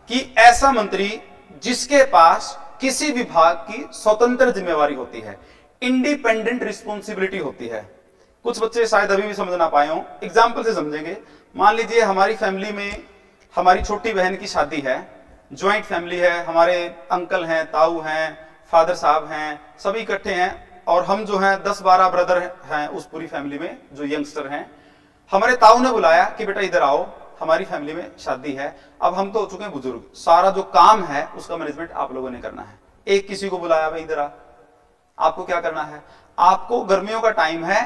कि ऐसा मंत्री जिसके पास किसी विभाग की स्वतंत्र जिम्मेवारी होती है, इंडिपेंडेंट रिस्पॉन्सिबिलिटी होती है। कुछ बच्चे शायद अभी भी समझ ना पाए हो, एग्जाम्पल से समझेंगे। मान लीजिए हमारी फैमिली में हमारी छोटी बहन की शादी है, ज्वाइंट फैमिली है, हमारे अंकल हैं, ताऊ हैं, फादर साहब हैं, सभी इकट्ठे हैं, और हम जो हैं 10-12 ब्रदर हैं उस पूरी फैमिली में जो यंगस्टर हैं। हमारे ताऊ ने बुलाया कि बेटा इधर आओ, हमारी फैमिली में शादी है। अब हम तो हो चुके हैं बुजुर्ग, सारा जो काम है उसका मैनेजमेंट आप लोगों ने करना है। एक किसी को बुलाया, भाई इधर आ, आपको क्या करना है, आपको गर्मियों का टाइम है,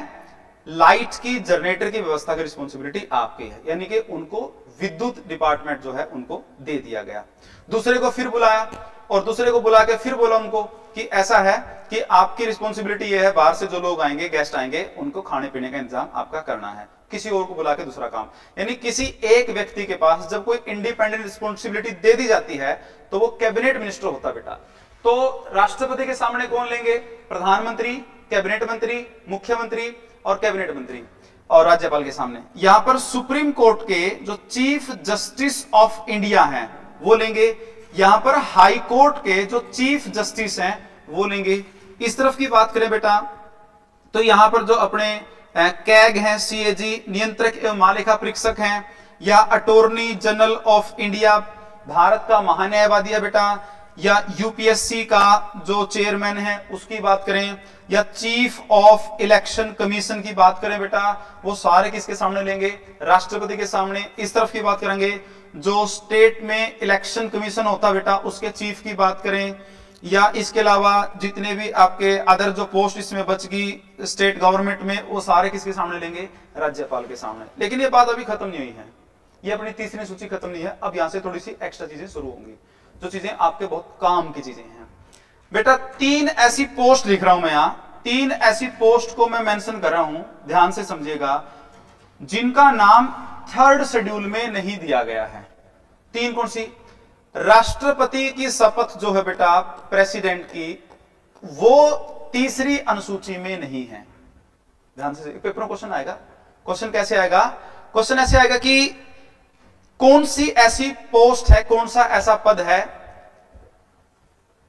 लाइट की, जनरेटर की व्यवस्था की रिस्पॉन्सिबिलिटी आपकी है, यानी कि उनको विद्युत डिपार्टमेंट जो है उनको दे दिया गया। दूसरे को फिर बुलाया और दूसरे को बुला के फिर बोला उनको कि ऐसा है कि आपकी रिस्पॉन्सिबिलिटी ये है, बाहर से जो लोग आएंगे, गेस्ट आएंगे, उनको खाने पीने का इंतजाम आपका करना है। किसी और को बुला के दूसरा काम, यानी किसी एक व्यक्ति के पास जब कोई इंडिपेंडेंट रिस्पॉन्सिबिलिटी दे दी जाती है तो वो कैबिनेट मिनिस्टर होता बेटा। तो राष्ट्रपति के सामने कौन लेंगे? प्रधानमंत्री, कैबिनेट मंत्री, मुख्यमंत्री और कैबिनेट मंत्री, और राज्यपाल के सामने। यहां पर सुप्रीम कोर्ट के जो चीफ जस्टिस ऑफ इंडिया हैं वो लेंगे, यहां पर हाई कोर्ट के जो चीफ जस्टिस हैं वो लेंगे। इस तरफ की बात करें बेटा तो यहां पर जो अपने कैग हैं, सीएजी नियंत्रक एवं महालेखा परीक्षक हैं, या attorney general of India Bharat का महान्यायवादी है बेटा, या यूपीएससी का जो चेयरमैन है उसकी बात करें, या चीफ ऑफ इलेक्शन कमीशन की बात करें बेटा, वो सारे किसके सामने लेंगे? राष्ट्रपति के सामने। इस तरफ की बात करेंगे जो स्टेट में इलेक्शन कमीशन होता बेटा उसके चीफ की बात करें, या इसके अलावा जितने भी आपके अदर जो पोस्ट इसमें बच गई स्टेट गवर्नमेंट में, वो सारे किसके सामने लेंगे? राज्यपाल के सामने। लेकिन ये बात अभी खत्म नहीं हुई है, ये अपनी तीसरी सूची खत्म नहीं है, अब यहां से थोड़ी सी एक्स्ट्रा चीजें शुरू होंगी, जो चीजें आपके बहुत काम की चीजें हैं बेटा। 3 ऐसी पोस्ट लिख रहा हूं मैं यहां, 3 ऐसी पोस्ट को मैं मेंशन कर रहा हूं, ध्यान से समझिएगा, जिनका नाम 3rd शेड्यूल में नहीं दिया गया है। 3 कौन सी? राष्ट्रपति की शपथ जो है बेटा प्रेसिडेंट की, वो तीसरी अनुसूची में नहीं है। ध्यान से, पेपर में क्वेश्चन आएगा। क्वेश्चन कैसे आएगा? क्वेश्चन ऐसे आएगा कि कौन सी ऐसी पोस्ट है, कौन सा ऐसा पद है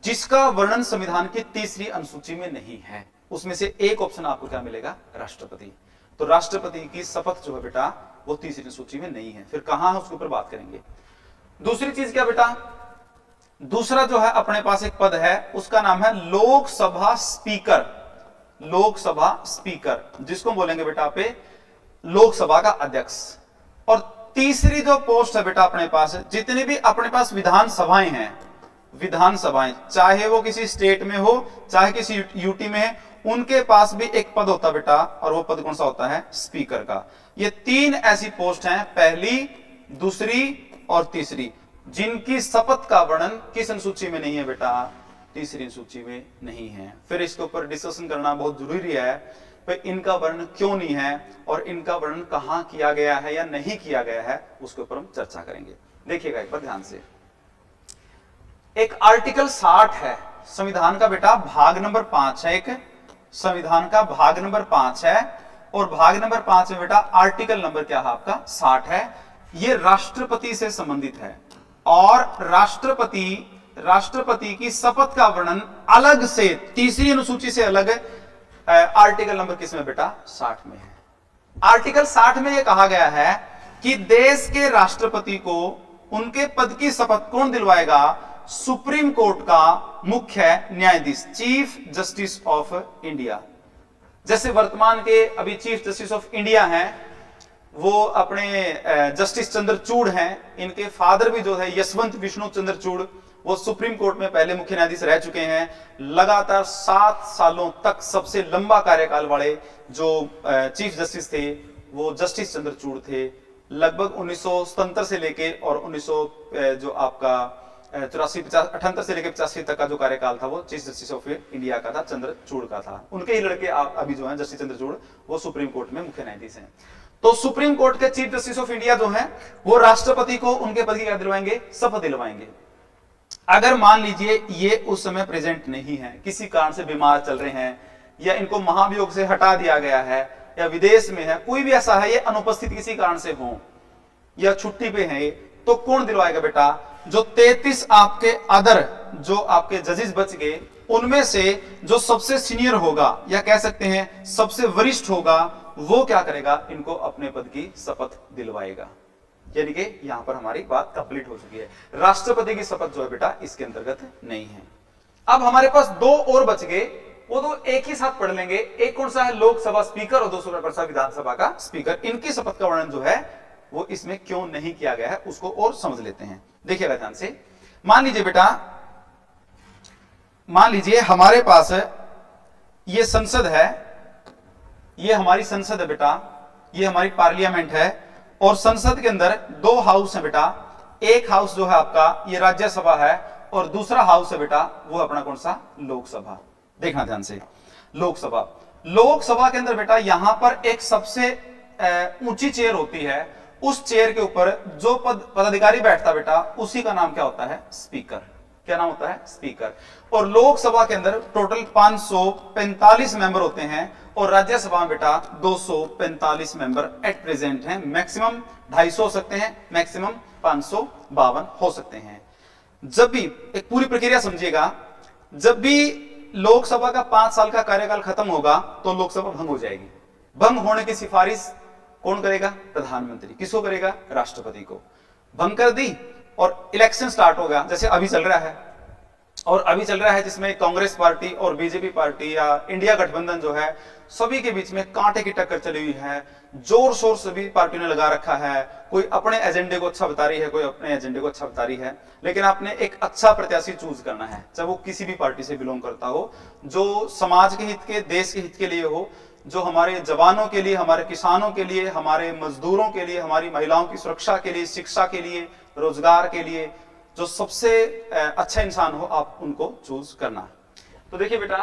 जिसका वर्णन संविधान की तीसरी अनुसूची में नहीं है। उसमें से एक ऑप्शन आपको क्या मिलेगा? राष्ट्रपति। तो राष्ट्रपति की शपथ जो है बेटा वो तीसरी सूची में नहीं है। फिर कहां है उसके ऊपर बात करेंगे। दूसरी चीज क्या बेटा? दूसरा जो है अपने पास एक पद है, उसका नाम है लोकसभा स्पीकर। लोकसभा स्पीकर जिसको बोलेंगे बेटा पे लोकसभा का अध्यक्ष। और तीसरी जो पोस्ट है बेटा अपने पास, जितनी भी अपने पास विधानसभाएं हैं, विधानसभाएं चाहे वो किसी स्टेट में हो चाहे किसी यूटी में है, उनके पास भी एक पद होता बेटा, और वो पद कौन सा होता है? स्पीकर का। ये 3 ऐसी पोस्ट हैं, पहली, दूसरी और तीसरी, जिनकी शपथ का वर्णन किस अनुसूची में नहीं है बेटा? तीसरी सूची में नहीं है। फिर इसके ऊपर डिस्कशन करना बहुत जरूरी है, भाई इनका वर्णन क्यों नहीं है और इनका वर्णन कहां किया गया है या नहीं किया गया है, उसके ऊपर हम चर्चा करेंगे। देखिएगा एक बार ध्यान से, एक आर्टिकल 60 है संविधान का बेटा, भाग नंबर 5 है, एक संविधान का भाग नंबर 5 है, और भाग नंबर 5 में बेटा आर्टिकल नंबर क्या है आपका? 60 है। ये राष्ट्रपति से संबंधित है, और राष्ट्रपति की शपथ का वर्णन अलग से तीसरी अनुसूची से अलग आर्टिकल नंबर किसमें बेटा? 60 में है। आर्टिकल 60 में यह कहा गया है कि देश के राष्ट्रपति को उनके पद की शपथ कौन दिलवाएगा? सुप्रीम कोर्ट का मुख्य न्यायाधीश, चीफ जस्टिस ऑफ इंडिया। जैसे वर्तमान के अभी चीफ जस्टिस ऑफ इंडिया हैं वो अपने जस्टिस चंद्रचूड़ हैं, इनके फादर भी जो है यशवंत विष्णु चंद्रचूड़, वो सुप्रीम कोर्ट में पहले मुख्य न्यायाधीश रह चुके हैं। लगातार 7 सालों तक सबसे लंबा कार्यकाल वाले जो चीफ जस्टिस थे वो जस्टिस चंद्रचूड़ थे। लगभग 1977 से लेके और 1900 जो आपका 78 से लेकर 85 तक का जो कार्यकाल था वो चीफ जस्टिस ऑफ इंडिया का था, चंद्रचूड़ का था। उनके ही लड़के अभी जो है जस्टिस चंद्रचूड़, वो सुप्रीम कोर्ट में मुख्य न्यायाधीश हैं। तो सुप्रीम कोर्ट के चीफ जस्टिस ऑफ इंडिया जो हैं वो राष्ट्रपति को उनके पद की क्या दिलवाएंगे? शपथ दिलवाएंगे। अगर मान लीजिए ये उस समय प्रेजेंट नहीं है, किसी कारण से बीमार चल रहे हैं, या इनको महाभियोग से हटा दिया गया है, या विदेश में है, कोई भी ऐसा है, ये अनुपस्थित किसी कारण से हो या छुट्टी पे है, तो कौन दिलवाएगा बेटा? जो 33 आपके अदर जो आपके जजेस बच गए, उनमें से जो सबसे सीनियर होगा या कह सकते हैं सबसे वरिष्ठ होगा, वो क्या करेगा? इनको अपने पद की शपथ दिलवाएगा। यानी कि यहां पर हमारी बात कंप्लीट हो चुकी है। राष्ट्रपति की शपथ जो है बेटा इसके अंतर्गत नहीं है। अब हमारे पास 2 और बच गए, वो तो एक ही साथ पढ़ लेंगे। एक कौन सा है? लोकसभा स्पीकर, और दूसरा कौन सा? विधानसभा का स्पीकर। इनकी शपथ का वर्णन जो है वो इसमें क्यों नहीं किया गया है उसको और समझ लेते हैं। देखिएगा ध्यान से, मान लीजिए बेटा, मान लीजिए हमारे पास ये संसद है, ये हमारी संसद है बेटा, ये हमारी पार्लियामेंट है, और संसद के अंदर दो हाउस है बेटा। एक हाउस जो है आपका ये राज्यसभा है, और दूसरा हाउस है बेटा वो अपना कौन सा, लोकसभा। देखना ध्यान से, लोकसभा। लोकसभा के अंदर बेटा यहां पर एक सबसे ऊंची चेयर होती है, उस चेयर के ऊपर जो पदाधिकारी बैठता बेटा उसी का नाम क्या होता है, स्पीकर। क्या नाम होता है, स्पीकर। और लोकसभा के अंदर टोटल 545 मेंबर होते हैं, और राज्यसभा में बेटा 245 मेंबर एट प्रेजेंट हैं। मैक्सिमम 250 हो सकते हैं, मैक्सिमम 552 हो सकते हैं। जब भी एक पूरी प्रक्रिया समझिएगा, जब भी लोकसभा का 5 साल का कार्यकाल खत्म होगा तो लोकसभा भंग हो जाएगी। भंग होने की सिफारिश कौन करेगा, प्रधानमंत्री। किसको करेगा, राष्ट्रपति को। भंग कर दी और इलेक्शन स्टार्ट हो गया, जैसे अभी चल रहा है, और अभी चल रहा है जिसमें कांग्रेस पार्टी और बीजेपी पार्टी या इंडिया गठबंधन जो है, सभी के बीच में कांटे की टक्कर चली हुई है। जोर शोर से भी पार्टियों ने लगा रखा है, कोई अपने एजेंडे को अच्छा बता रही है, कोई अपने एजेंडे को अच्छा बता रही है। लेकिन आपने एक अच्छा प्रत्याशी चूज करना है, चाहे वो किसी भी पार्टी से बिलोंग करता हो, जो समाज के हित के, देश के हित के लिए हो, जो हमारे जवानों के लिए, हमारे किसानों के लिए, हमारे मजदूरों के लिए, हमारी महिलाओं की सुरक्षा के लिए, शिक्षा के लिए, रोजगार के लिए, जो सबसे अच्छा इंसान हो, आप उनको चूज करना। तो देखिए बेटा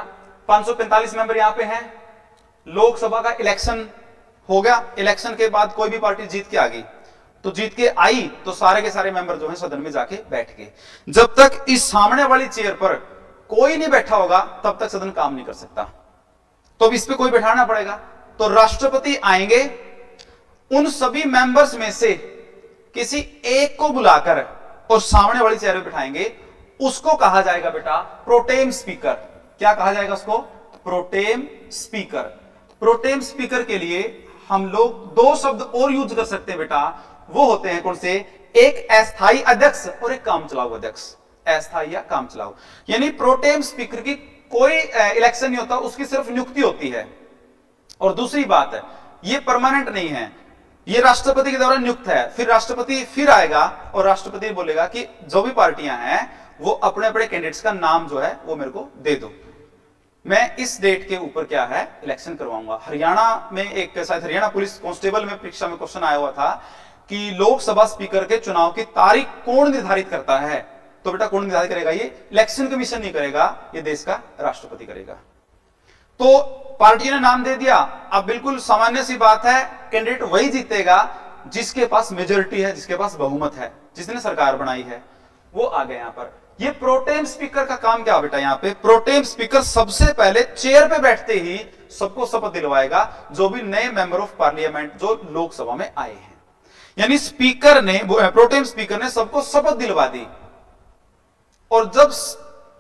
545 मेंबर यहां पे हैं। लोकसभा का इलेक्शन हो गया, इलेक्शन के बाद कोई भी पार्टी जीत के आ गई, तो जीत के आई तो सारे के सारे मेंबर जो हैं सदन में जाके बैठ गए। जब तक इस सामने वाली चेयर पर कोई नहीं बैठा होगा तब तक सदन काम नहीं कर सकता। तो अब इस पे कोई बैठाना पड़ेगा। तो राष्ट्रपति आएंगे, उन सभी मेंबर्स में से किसी एक को बुलाकर और सामने वाली चेयर पे बिठाएंगे। उसको कहा जाएगा बेटा प्रोटेम स्पीकर। क्या कहा जाएगा उसको, प्रोटेम स्पीकर। प्रोटेम स्पीकर के लिए हम लोग दो शब्द और यूज कर सकते हैं बेटा, वो होते हैं कौन से, एक अस्थाई अध्यक्ष और एक काम चलाऊ अध्यक्ष। अस्थाई या काम चलाऊ, यानी प्रोटेम स्पीकर की कोई इलेक्शन नहीं होता, उसकी सिर्फ नियुक्ति होती है। और दूसरी बात है, ये परमानेंट नहीं है, ये राष्ट्रपति के द्वारा नियुक्त है। फिर राष्ट्रपति फिर आएगा और राष्ट्रपति बोलेगा कि जो भी पार्टियां हैं वो अपने अपने कैंडिडेट्स का नाम जो है वो मेरे को दे दो, मैं इस डेट के ऊपर क्या है इलेक्शन करवाऊंगा। हरियाणा में एक शायद हरियाणा पुलिस कांस्टेबल में परीक्षा में क्वेश्चन आया हुआ था कि लोकसभा स्पीकर के चुनाव की तारीख कौन निर्धारित करता है। तो बेटा कौन निर्धारित करेगा, ये इलेक्शन कमीशन नहीं करेगा, ये देश का राष्ट्रपति करेगा। तो पार्टी ने नाम दे दिया, अब बिल्कुल सामान्य सी बात है, कैंडिडेट वही जीतेगा जिसके पास मेजोरिटी है, जिसके पास बहुमत है, जिसने सरकार बनाई है, वो आ गए यहां पर। ये प्रोटेम स्पीकर का काम क्या बेटा, यहां पे प्रोटेम स्पीकर सबसे पहले चेयर पे बैठते ही सबको शपथ दिलवाएगा, जो भी नए मेंबर ऑफ पार्लियामेंट जो लोकसभा में आए हैं। यानी स्पीकर ने, प्रोटेम स्पीकर ने सबको शपथ दिलवा दी। और जब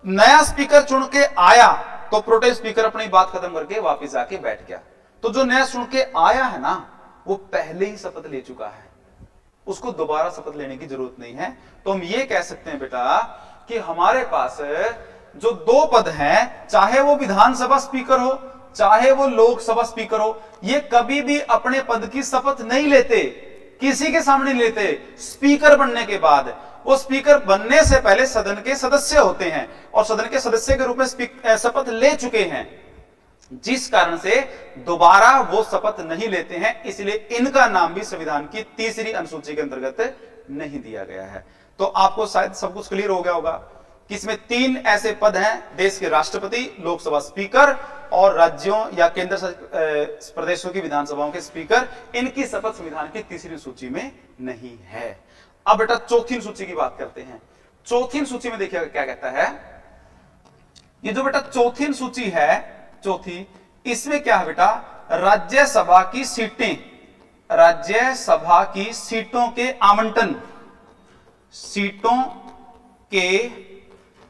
नया स्पीकर चुन के आया तो प्रोटेम स्पीकर अपनी बात खत्म करके वापस जाके बैठ गया। तो जो नया चुन के आया है ना, वो पहले ही शपथ ले चुका है, उसको दोबारा शपथ लेने की जरूरत नहीं है। तो हम ये कह सकते हैं बेटा कि हमारे पास जो दो पद हैं, चाहे वो विधानसभा स्पीकर हो चाहे वो लोकसभा स्पीकर हो, ये कभी भी अपने पद की शपथ नहीं लेते, किसी के सामने नहीं लेते। स्पीकर बनने के बाद, वो स्पीकर बनने से पहले सदन के सदस्य होते हैं और सदन के सदस्य के रूप में शपथ ले चुके हैं, जिस कारण से दोबारा वो शपथ नहीं लेते हैं। इसलिए इनका नाम भी संविधान की 3री अनुसूची के अंतर्गत नहीं दिया गया है। तो आपको शायद सब कुछ क्लियर हो गया होगा कि इसमें 3 ऐसे पद हैं, देश के राष्ट्रपति, लोकसभा स्पीकर और राज्यों या केंद्र प्रदेशों की विधानसभाओं के स्पीकर। इनकी शपथ संविधान की 3री सूची में नहीं है। अब बेटा चौथी सूची की बात करते हैं। चौथी सूची में देखिएगा क्या कहता है, ये जो बेटा चौथी सूची है, चौथी, इसमें क्या है बेटा, राज्यसभा की सीटें, राज्यसभा की सीटों के आवंटन, सीटों के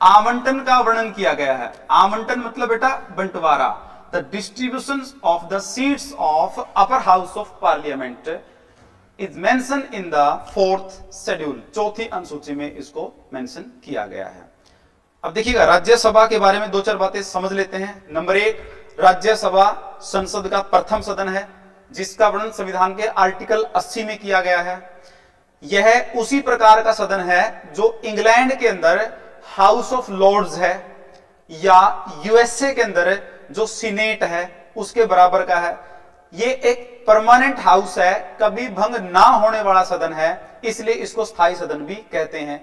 आवंटन का वर्णन किया गया है। आवंटन मतलब बेटा बंटवारा। The distribution of the seats of upper house of parliament is mention in the 4th schedule. चौथी अनुसूची में इसको मेंशन किया गया है। अब देखिएगा राज्यसभा के बारे में 2-4 बातें समझ लेते हैं। नंबर 1, राज्यसभा संसद का प्रथम सदन है, जिसका वर्णन संविधान के आर्टिकल 80 में किया गया है। यह उसी प्रकार का सदन है जो इंग्लैंड के अंदर हाउस ऑफ लॉर्ड्स है, या यूएसए के अंदर जो सीनेट है उसके बराबर का है। ये एक परमानेंट हाउस है, कभी भंग ना होने वाला सदन है, इसलिए इसको स्थायी सदन भी कहते हैं।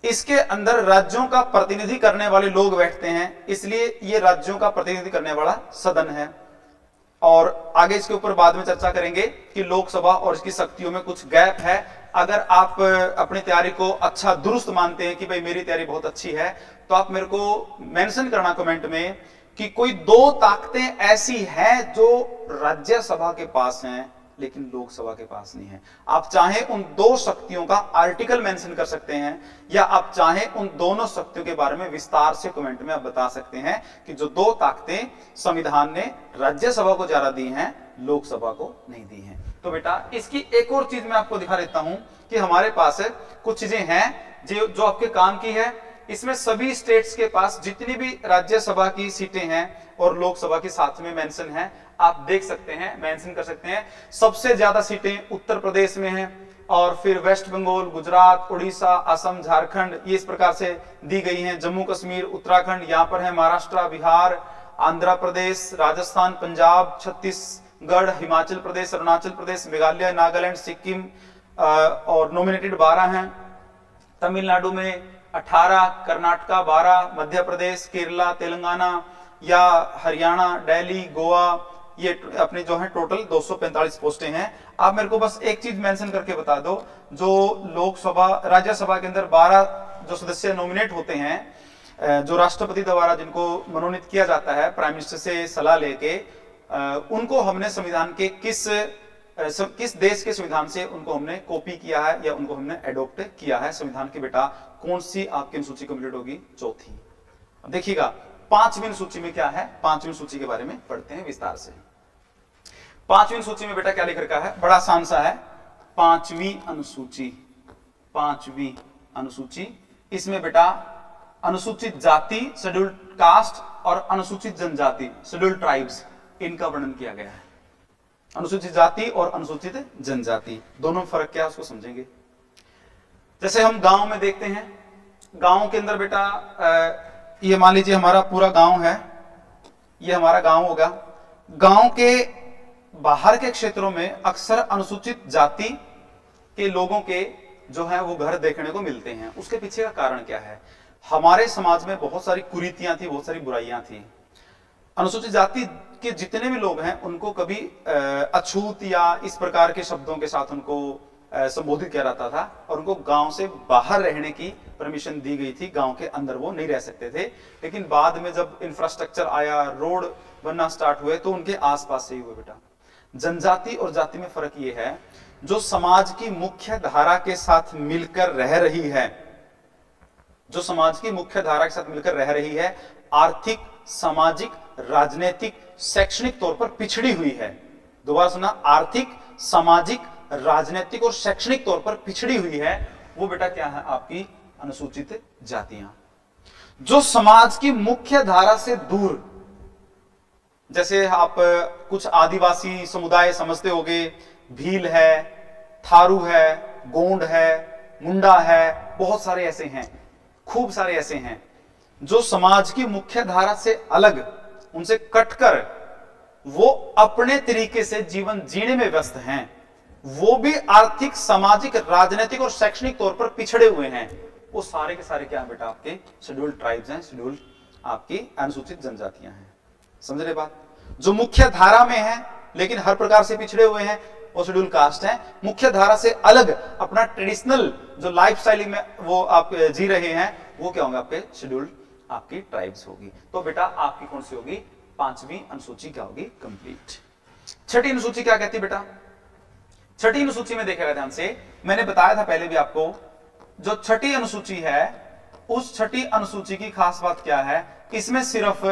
इसके अंदर राज्यों का प्रतिनिधि करने वाले लोग बैठते हैं, इसलिए ये राज्यों का प्रतिनिधि करने वाला सदन है। और आगे इसके ऊपर बाद में चर्चा करेंगे कि लोकसभा और इसकी शक्तियों में कुछ गैप है। अगर आप अपनी तैयारी को अच्छा दुरुस्त मानते हैं कि भाई मेरी तैयारी बहुत अच्छी है, तो आप मेरे को मेंशन करना कमेंट में कि कोई दो ताकतें ऐसी हैं जो राज्यसभा के पास हैं लेकिन लोकसभा के पास नहीं है। आप चाहें उन दो शक्तियों का आर्टिकल मेंशन कर सकते हैं, या आप चाहें उन दोनों शक्तियों के बारे में विस्तार से कमेंट में आप बता सकते हैं कि जो दो ताकतें संविधान ने राज्यसभा को ज्यादा दी हैं, लोकसभा को नहीं दी हैं। तो बेटा इसकी एक और चीज मैं आपको दिखा देता हूं कि हमारे पास कुछ चीजें हैं जो आपके काम की है। इसमें सभी स्टेट्स के पास जितनी भी राज्यसभा की सीटें हैं और लोकसभा की साथ में मेंशन है, आप देख सकते हैं, मेंशन कर सकते हैं। सबसे ज्यादा सीटें उत्तर प्रदेश में हैं, और फिर वेस्ट बंगाल, गुजरात, उड़ीसा, असम, झारखंड, ये इस प्रकार से दी गई हैं। जम्मू कश्मीर, उत्तराखंड, यहां पर है महाराष्ट्र, बिहार, आंध्र प्रदेश, राजस्थान, पंजाब, छत्तीसगढ़, हिमाचल प्रदेश, अरुणाचल प्रदेश, मेघालय, नागालैंड, सिक्किम, और नॉमिनेटेड 12 हैं। तमिलनाडु में 18, कर्नाटका 12, मध्य प्रदेश, केरला, तेलंगाना या हरियाणा, दिल्ली, गोवा, ये अपने जो है टोटल 245 पोस्टें हैं। आप मेरे को बस एक चीज मेंशन करके बता दो, जो लोकसभा राज्यसभा के अंदर 12 जो सदस्य नॉमिनेट होते हैं, जो राष्ट्रपति द्वारा जिनको मनोनीत किया जाता है प्राइम मिनिस्टर से सलाह लेके, उनको हमने संविधान के किस देश के संविधान से उनको हमने कॉपी किया है या उनको हमने एडॉप्ट किया है संविधान की। बेटा कौन सी आपकी अनुसूची कंप्लीट होगी? चौथी। अब देखिएगा 5वीं अनुसूची में क्या है, 5वीं अनुसूची के बारे में पढ़ते हैं विस्तार से। 5वीं अनुसूची में बेटा क्या लिख रखा है, बड़ा आसान सा है। 5वीं अनुसूची, 5वीं अनुसूची, इसमें बेटा अनुसूचित जाति शेड्यूल्ड कास्ट और अनुसूचित जनजाति शेड्यूल्ड ट्राइब्स, इनका वर्णन किया गया है। अनुसूचित जाति और अनुसूचित जनजाति दोनों में फर्क क्या है उसको समझेंगे। जैसे हम गांव में देखते हैं, गांव के अंदर बेटा ये मान लीजिए हमारा पूरा गांव है, ये हमारा गांव होगा। गांव के बाहर के क्षेत्रों में अक्सर अनुसूचित जाति के लोगों के जो है वो घर देखने को मिलते हैं। उसके पीछे का कारण क्या है? हमारे समाज में बहुत सारी कुरीतियां थी, बहुत सारी बुराइयां थी। अनुसूचित जाति के जितने भी लोग हैं उनको कभी अछूत या इस प्रकार के शब्दों के साथ उनको संबोधित किया जाता था, और उनको गांव से बाहर रहने की परमिशन दी गई थी। गांव के अंदर वो नहीं रह सकते थे। लेकिन बाद में जब इंफ्रास्ट्रक्चर आया, रोड बनना स्टार्ट हुए, तो उनके आसपास से ही हुए। बेटा जनजाति और जाति में फर्क ये है, जो समाज की मुख्य धारा के साथ मिलकर रह रही है, जो समाज की मुख्य धारा के साथ मिलकर रह रही है, आर्थिक, सामाजिक, राजनीतिक, शैक्षणिक तौर पर पिछड़ी हुई है। दोबारा सुना, आर्थिक, सामाजिक, राजनीतिक और शैक्षणिक तौर पर पिछड़ी हुई है, वो बेटा क्या है? आपकी अनुसूचित जातियां। जो समाज की मुख्य धारा से दूर, जैसे आप कुछ आदिवासी समुदाय समझते होंगे, भील है, थारू है, गोंड है, मुंडा है, बहुत सारे ऐसे हैं, खूब सारे ऐसे हैं जो समाज की मुख्य धारा से अलग, उनसे कटकर वो अपने तरीके से जीवन जीने में व्यस्त हैं। वो भी आर्थिक, सामाजिक, राजनीतिक और शैक्षणिक तौर पर पिछड़े हुए हैं। वो सारे के सारे क्या है बेटा? आपके शेड्यूल्ड ट्राइब्स हैं, शेड्यूल्ड आपकी अनुसूचित जनजातियां हैं। समझ रहे बात? जो मुख्य धारा में है लेकिन हर प्रकार से पिछड़े हुए हैं, वो शेड्यूल कास्ट है। मुख्य धारा से अलग अपना ट्रेडिशनल जो लाइफ स्टाइल में वो आप जी रहे हैं, वो क्या होंगे? आपके शेड्यूल्ड आपकी ट्राइब्स होगी। तो बेटा आपकी कौन सी होगी? 5वीं अनुसूची क्या होगी? कंप्लीट। 6ठी अनुसूची क्या कहती है बेटा? 6ठी अनुसूची में देखिएगा ध्यान से, मैंने बताया था पहले भी आपको, जो 6ठी अनुसूची है, उस 6ठी अनुसूची की खास बात क्या है? इसमें सिर्फ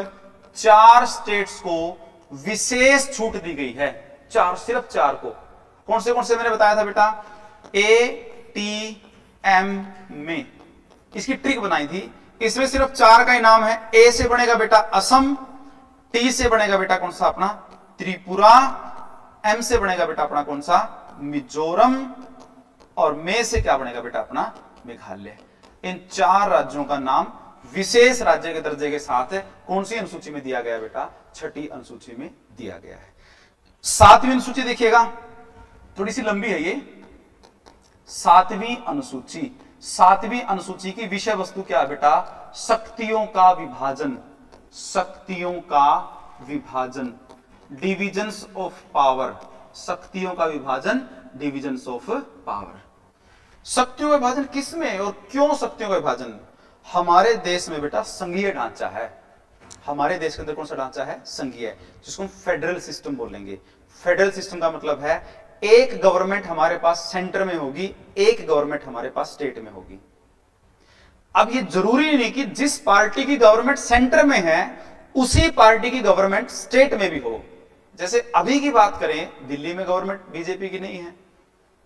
4 स्टेट्स को विशेष छूट दी गई है। 4, सिर्फ 4 को। कौन से मैंने बताया था बेटा? ATM में इसकी ट्रिक बनाई थी। इसमें सिर्फ 4 का ही नाम है। ए से बनेगा बेटा असम, टी से बनेगा बेटा कौन सा? अपना त्रिपुरा, एम से बनेगा बेटा अपना कौन सा? मिजोरम, और मे से क्या बनेगा बेटा? अपना मेघालय। इन 4 राज्यों का नाम विशेष राज्य के दर्जे के साथ कौन सी अनुसूची में दिया गया बेटा? 6ठी अनुसूची में दिया गया है। सातवीं अनुसूची देखिएगा, थोड़ी सी लंबी है ये। सातवीं अनुसूची, सातवीं अनुसूची की विषय वस्तु क्या है बेटा? शक्तियों का विभाजन, शक्तियों का विभाजन, डिविजन्स ऑफ पावर, शक्तियों का विभाजन, डिविजन्स ऑफ पावर। शक्तियों का विभाजन किसमें और क्यों शक्तियों का विभाजन? हमारे देश में बेटा संघीय ढांचा है। हमारे देश के अंदर कौन सा ढांचा है? संघीय, जिसको हम फेडरल सिस्टम बोलेंगे। फेडरल सिस्टम का मतलब है एक गवर्नमेंट हमारे पास सेंटर में होगी, एक गवर्नमेंट हमारे पास स्टेट में होगी। अब ये जरूरी नहीं कि जिस पार्टी की गवर्नमेंट सेंटर में है उसी पार्टी की गवर्नमेंट स्टेट में भी हो। जैसे अभी की बात करें, दिल्ली में गवर्नमेंट बीजेपी की नहीं है,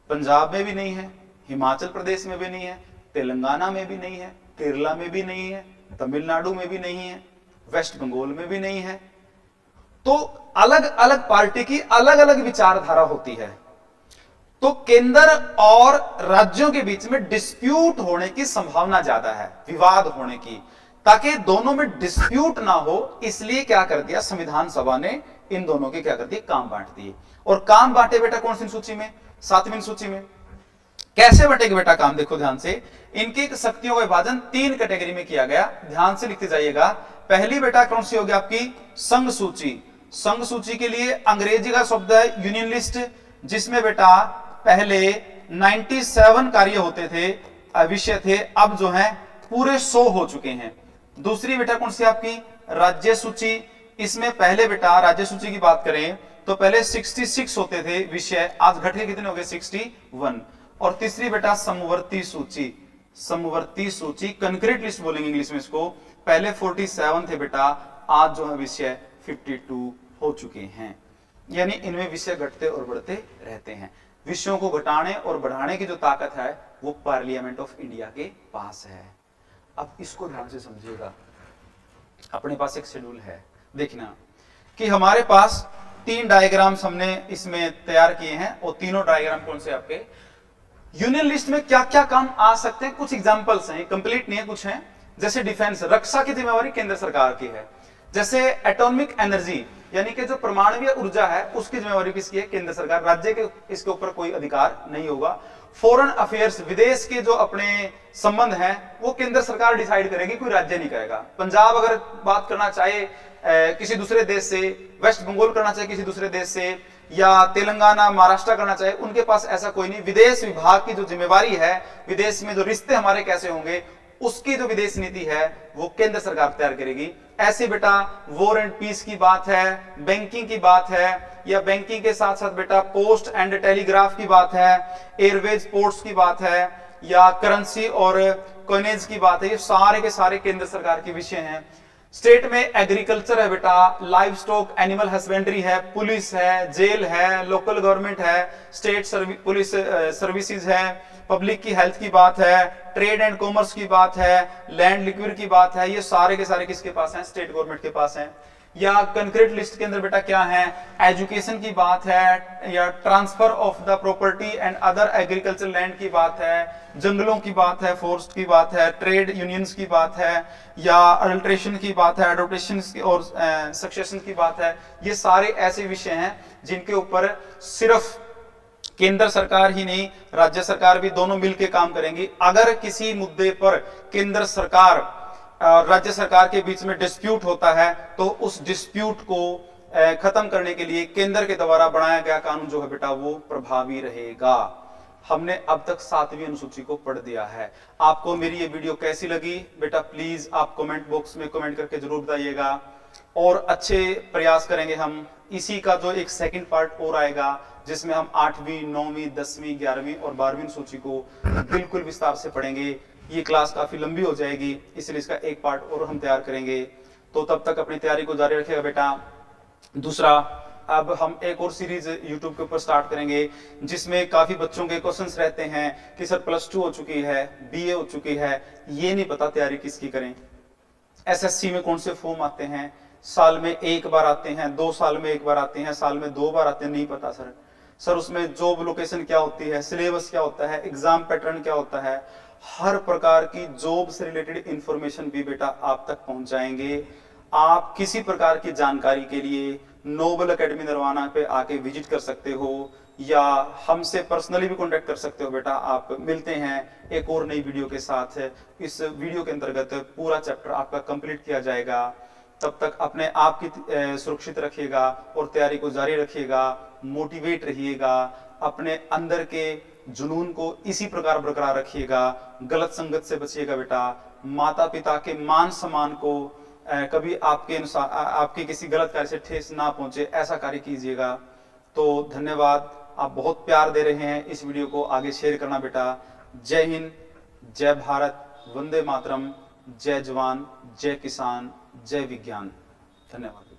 पंजाब में भी नहीं है, हिमाचल प्रदेश में भी नहीं है, तेलंगाना में भी नहीं है, केरला में भी नहीं है, तमिलनाडु में भी नहीं है, वेस्ट बंगाल में भी नहीं है। तो अलग अलग पार्टी की अलग अलग विचारधारा होती है। तो केंद्र और राज्यों के बीच में डिस्प्यूट होने की संभावना ज्यादा है, विवाद होने की। ताकि दोनों में डिस्प्यूट ना हो, इसलिए क्या कर दिया संविधान सभा ने, इन दोनों के क्या कर दिए? काम बांट दिए। और काम बांटे बेटा कौन सी सूची में? सातवीं सूची में। कैसे बटेगा बेटा काम? देखो ध्यान से, इनकी शक्तियों का विभाजन तीन कैटेगरी में किया गया, ध्यान से लिखते जाइएगा। पहली बेटा कौन सी होगी आपकी? संघ सूची। संघ सूची के लिए अंग्रेजी का शब्द है यूनियन लिस्ट, जिसमें बेटा पहले 97 कार्य होते थे, विषय थे, अब जो है पूरे 100 हो चुके हैं। दूसरी बेटा कौन सी आपकी? राज्य सूची। इसमें पहले बेटा राज्य सूची की बात करें तो पहले 66 होते थे विषय, आज घट के कितने हो गए? 61। और तीसरी बेटा समवर्ती सूची। समवर्ती सूची, कंक्रीट लिस्ट बोलेंगे इंग्लिश में इसको। पहले 47 थे बेटा, आज जो है विषय 52 हो चुके हैं। यानी इनमें विषय घटते और बढ़ते रहते हैं। विषयों को घटाने और बढ़ाने की जो ताकत है वो पार्लियामेंट ऑफ इंडिया के पास है। अब इसको ध्यान से समझिएगा। अपने पास एक शेड्यूल है, देखना कि हमारे पास 3 डायग्राम्स हमने इसमें तैयार किए हैं, और तीनों डायग्राम कौन से आपके? यूनियन लिस्ट में क्या क्या काम आ सकते हैं, कुछ एग्जांपल्स हैं, कंप्लीट नहीं है, कुछ हैं। जैसे डिफेंस, रक्षा की जिम्मेवारी केंद्र सरकार की है। जैसे एटॉमिक एनर्जी, यानी कि जो परमाणु ऊर्जा है, उसकी जिम्मेवारी किसकी है? केंद्र सरकार। राज्य के इसके ऊपर कोई अधिकार नहीं होगा। फॉरेन अफेयर्स, विदेश के जो अपने संबंध हैं वो केंद्र सरकार डिसाइड करेगी, कोई राज्य नहीं करेगा। पंजाब अगर बात करना चाहे किसी दूसरे देश से, वेस्ट बंगाल करना चाहे किसी दूसरे देश से, या तेलंगाना महाराष्ट्र करना चाहे, उनके पास ऐसा कोई नहीं। विदेश विभाग की जो जिम्मेवारी है, विदेश में जो रिश्ते हमारे कैसे होंगे, उसकी जो विदेश नीति है वो केंद्र सरकार तैयार करेगी। ऐसे बेटा वॉर एंड पीस की बात है, बैंकिंग की बात है, या बैंकिंग के साथ साथ बेटा पोस्ट एंड टेलीग्राफ की बात है, एयरवेज पोर्ट्स की बात है, या करेंसी और कॉइनेज की बात है। ये सारे के सारे केंद्र सरकार के विषय हैं। स्टेट में एग्रीकल्चर है बेटा, लाइव स्टॉक, एनिमल हस्बेंड्री है, पुलिस है, जेल है, लोकल गवर्नमेंट है, स्टेट पुलिस सर्विसेज है, पब्लिक की हेल्थ की बात है, ट्रेड एंड कॉमर्स की बात है, लैंड लिक्विड की बात है। ये सारे के सारे किसके पास हैं? स्टेट गवर्नमेंट के पास हैं। या कंक्रीट लिस्ट के अंदर बेटा क्या है? एजुकेशन की बात है, या transfer of the property and other agriculture land की बात है, जंगलों की बात है, फॉरेस्ट की बात है, ट्रेड यूनियंस की बात है, या अडल्ट्रेशन की बात है, एडॉप्टेशन और सक्सेशन की बात है। ये सारे ऐसे विषय हैं जिनके ऊपर सिर्फ केंद्र सरकार ही नहीं, राज्य सरकार भी दोनों मिलकर काम करेंगी। अगर किसी मुद्दे पर केंद्र सरकार और राज्य सरकार के बीच में डिस्प्यूट होता है तो उस डिस्प्यूट को खत्म करने के लिए केंद्र के द्वारा बनाया गया कानून जो है बेटा वो प्रभावी रहेगा। हमने अब तक 7वीं अनुसूची को पढ़ दिया है। आपको मेरी ये वीडियो कैसी लगी बेटा? प्लीज आप कमेंट बॉक्स में कमेंट करके जरूर बताइएगा, और अच्छे प्रयास करेंगे हम। इसी का जो एक सेकंड पार्ट और आएगा जिसमें हम 8वीं, 9वीं, 10वीं, 11वीं और 12वीं सूची को बिल्कुल विस्तार से पढ़ेंगे। ये क्लास काफी लंबी हो जाएगी, इसलिए इसका एक पार्ट और हम तैयार करेंगे। तो तब तक अपनी तैयारी को जारी रखिएगा बेटा। दूसरा, अब हम एक और सीरीज YouTube के ऊपर स्टार्ट करेंगे जिसमें काफी बच्चों के क्वेश्चंस रहते हैं कि सर +2 हो चुकी है, BA हो चुकी है, ये नहीं पता तैयारी किसकी करें। SSC में कौन से फॉर्म आते हैं, साल में 1 बार आते हैं, 2 साल में 1 बार आते हैं, साल में 2 बार आते हैं, नहीं पता सर उसमें जॉब लोकेशन क्या होती है, सिलेबस क्या होता है, एग्जाम पैटर्न क्या होता है। हर प्रकार की जॉब से रिलेटेड इंफॉर्मेशन भी बेटा आप तक पहुंचाएंगे। आप किसी प्रकार की जानकारी के लिए नोबल एकेडमी नरवाना पे आके विजिट कर सकते हो, या हमसे पर्सनली भी कांटेक्ट कर सकते हो बेटा। आप मिलते हैं एक और नई वीडियो के साथ। इस वीडियो के अंतर्गत पूरा चैप्टर आपका कंप्लीट किया जाएगा। तब तक अपने आप की सुरक्षित रखिएगा और तैयारी को जारी रखिएगा, मोटिवेट रहिएगा, अपने अंदर के जुनून को इसी प्रकार बरकरार रखिएगा, गलत संगत से बचिएगा बेटा। माता पिता के मान सम्मान को कभी आपके अनुसार आपके किसी गलत कार्य से ठेस ना पहुंचे, ऐसा कार्य कीजिएगा। तो धन्यवाद, आप बहुत प्यार दे रहे हैं, इस वीडियो को आगे शेयर करना बेटा। जय हिंद, जय भारत, वंदे मातरम, जय जवान, जय किसान, जय विज्ञान। धन्यवाद।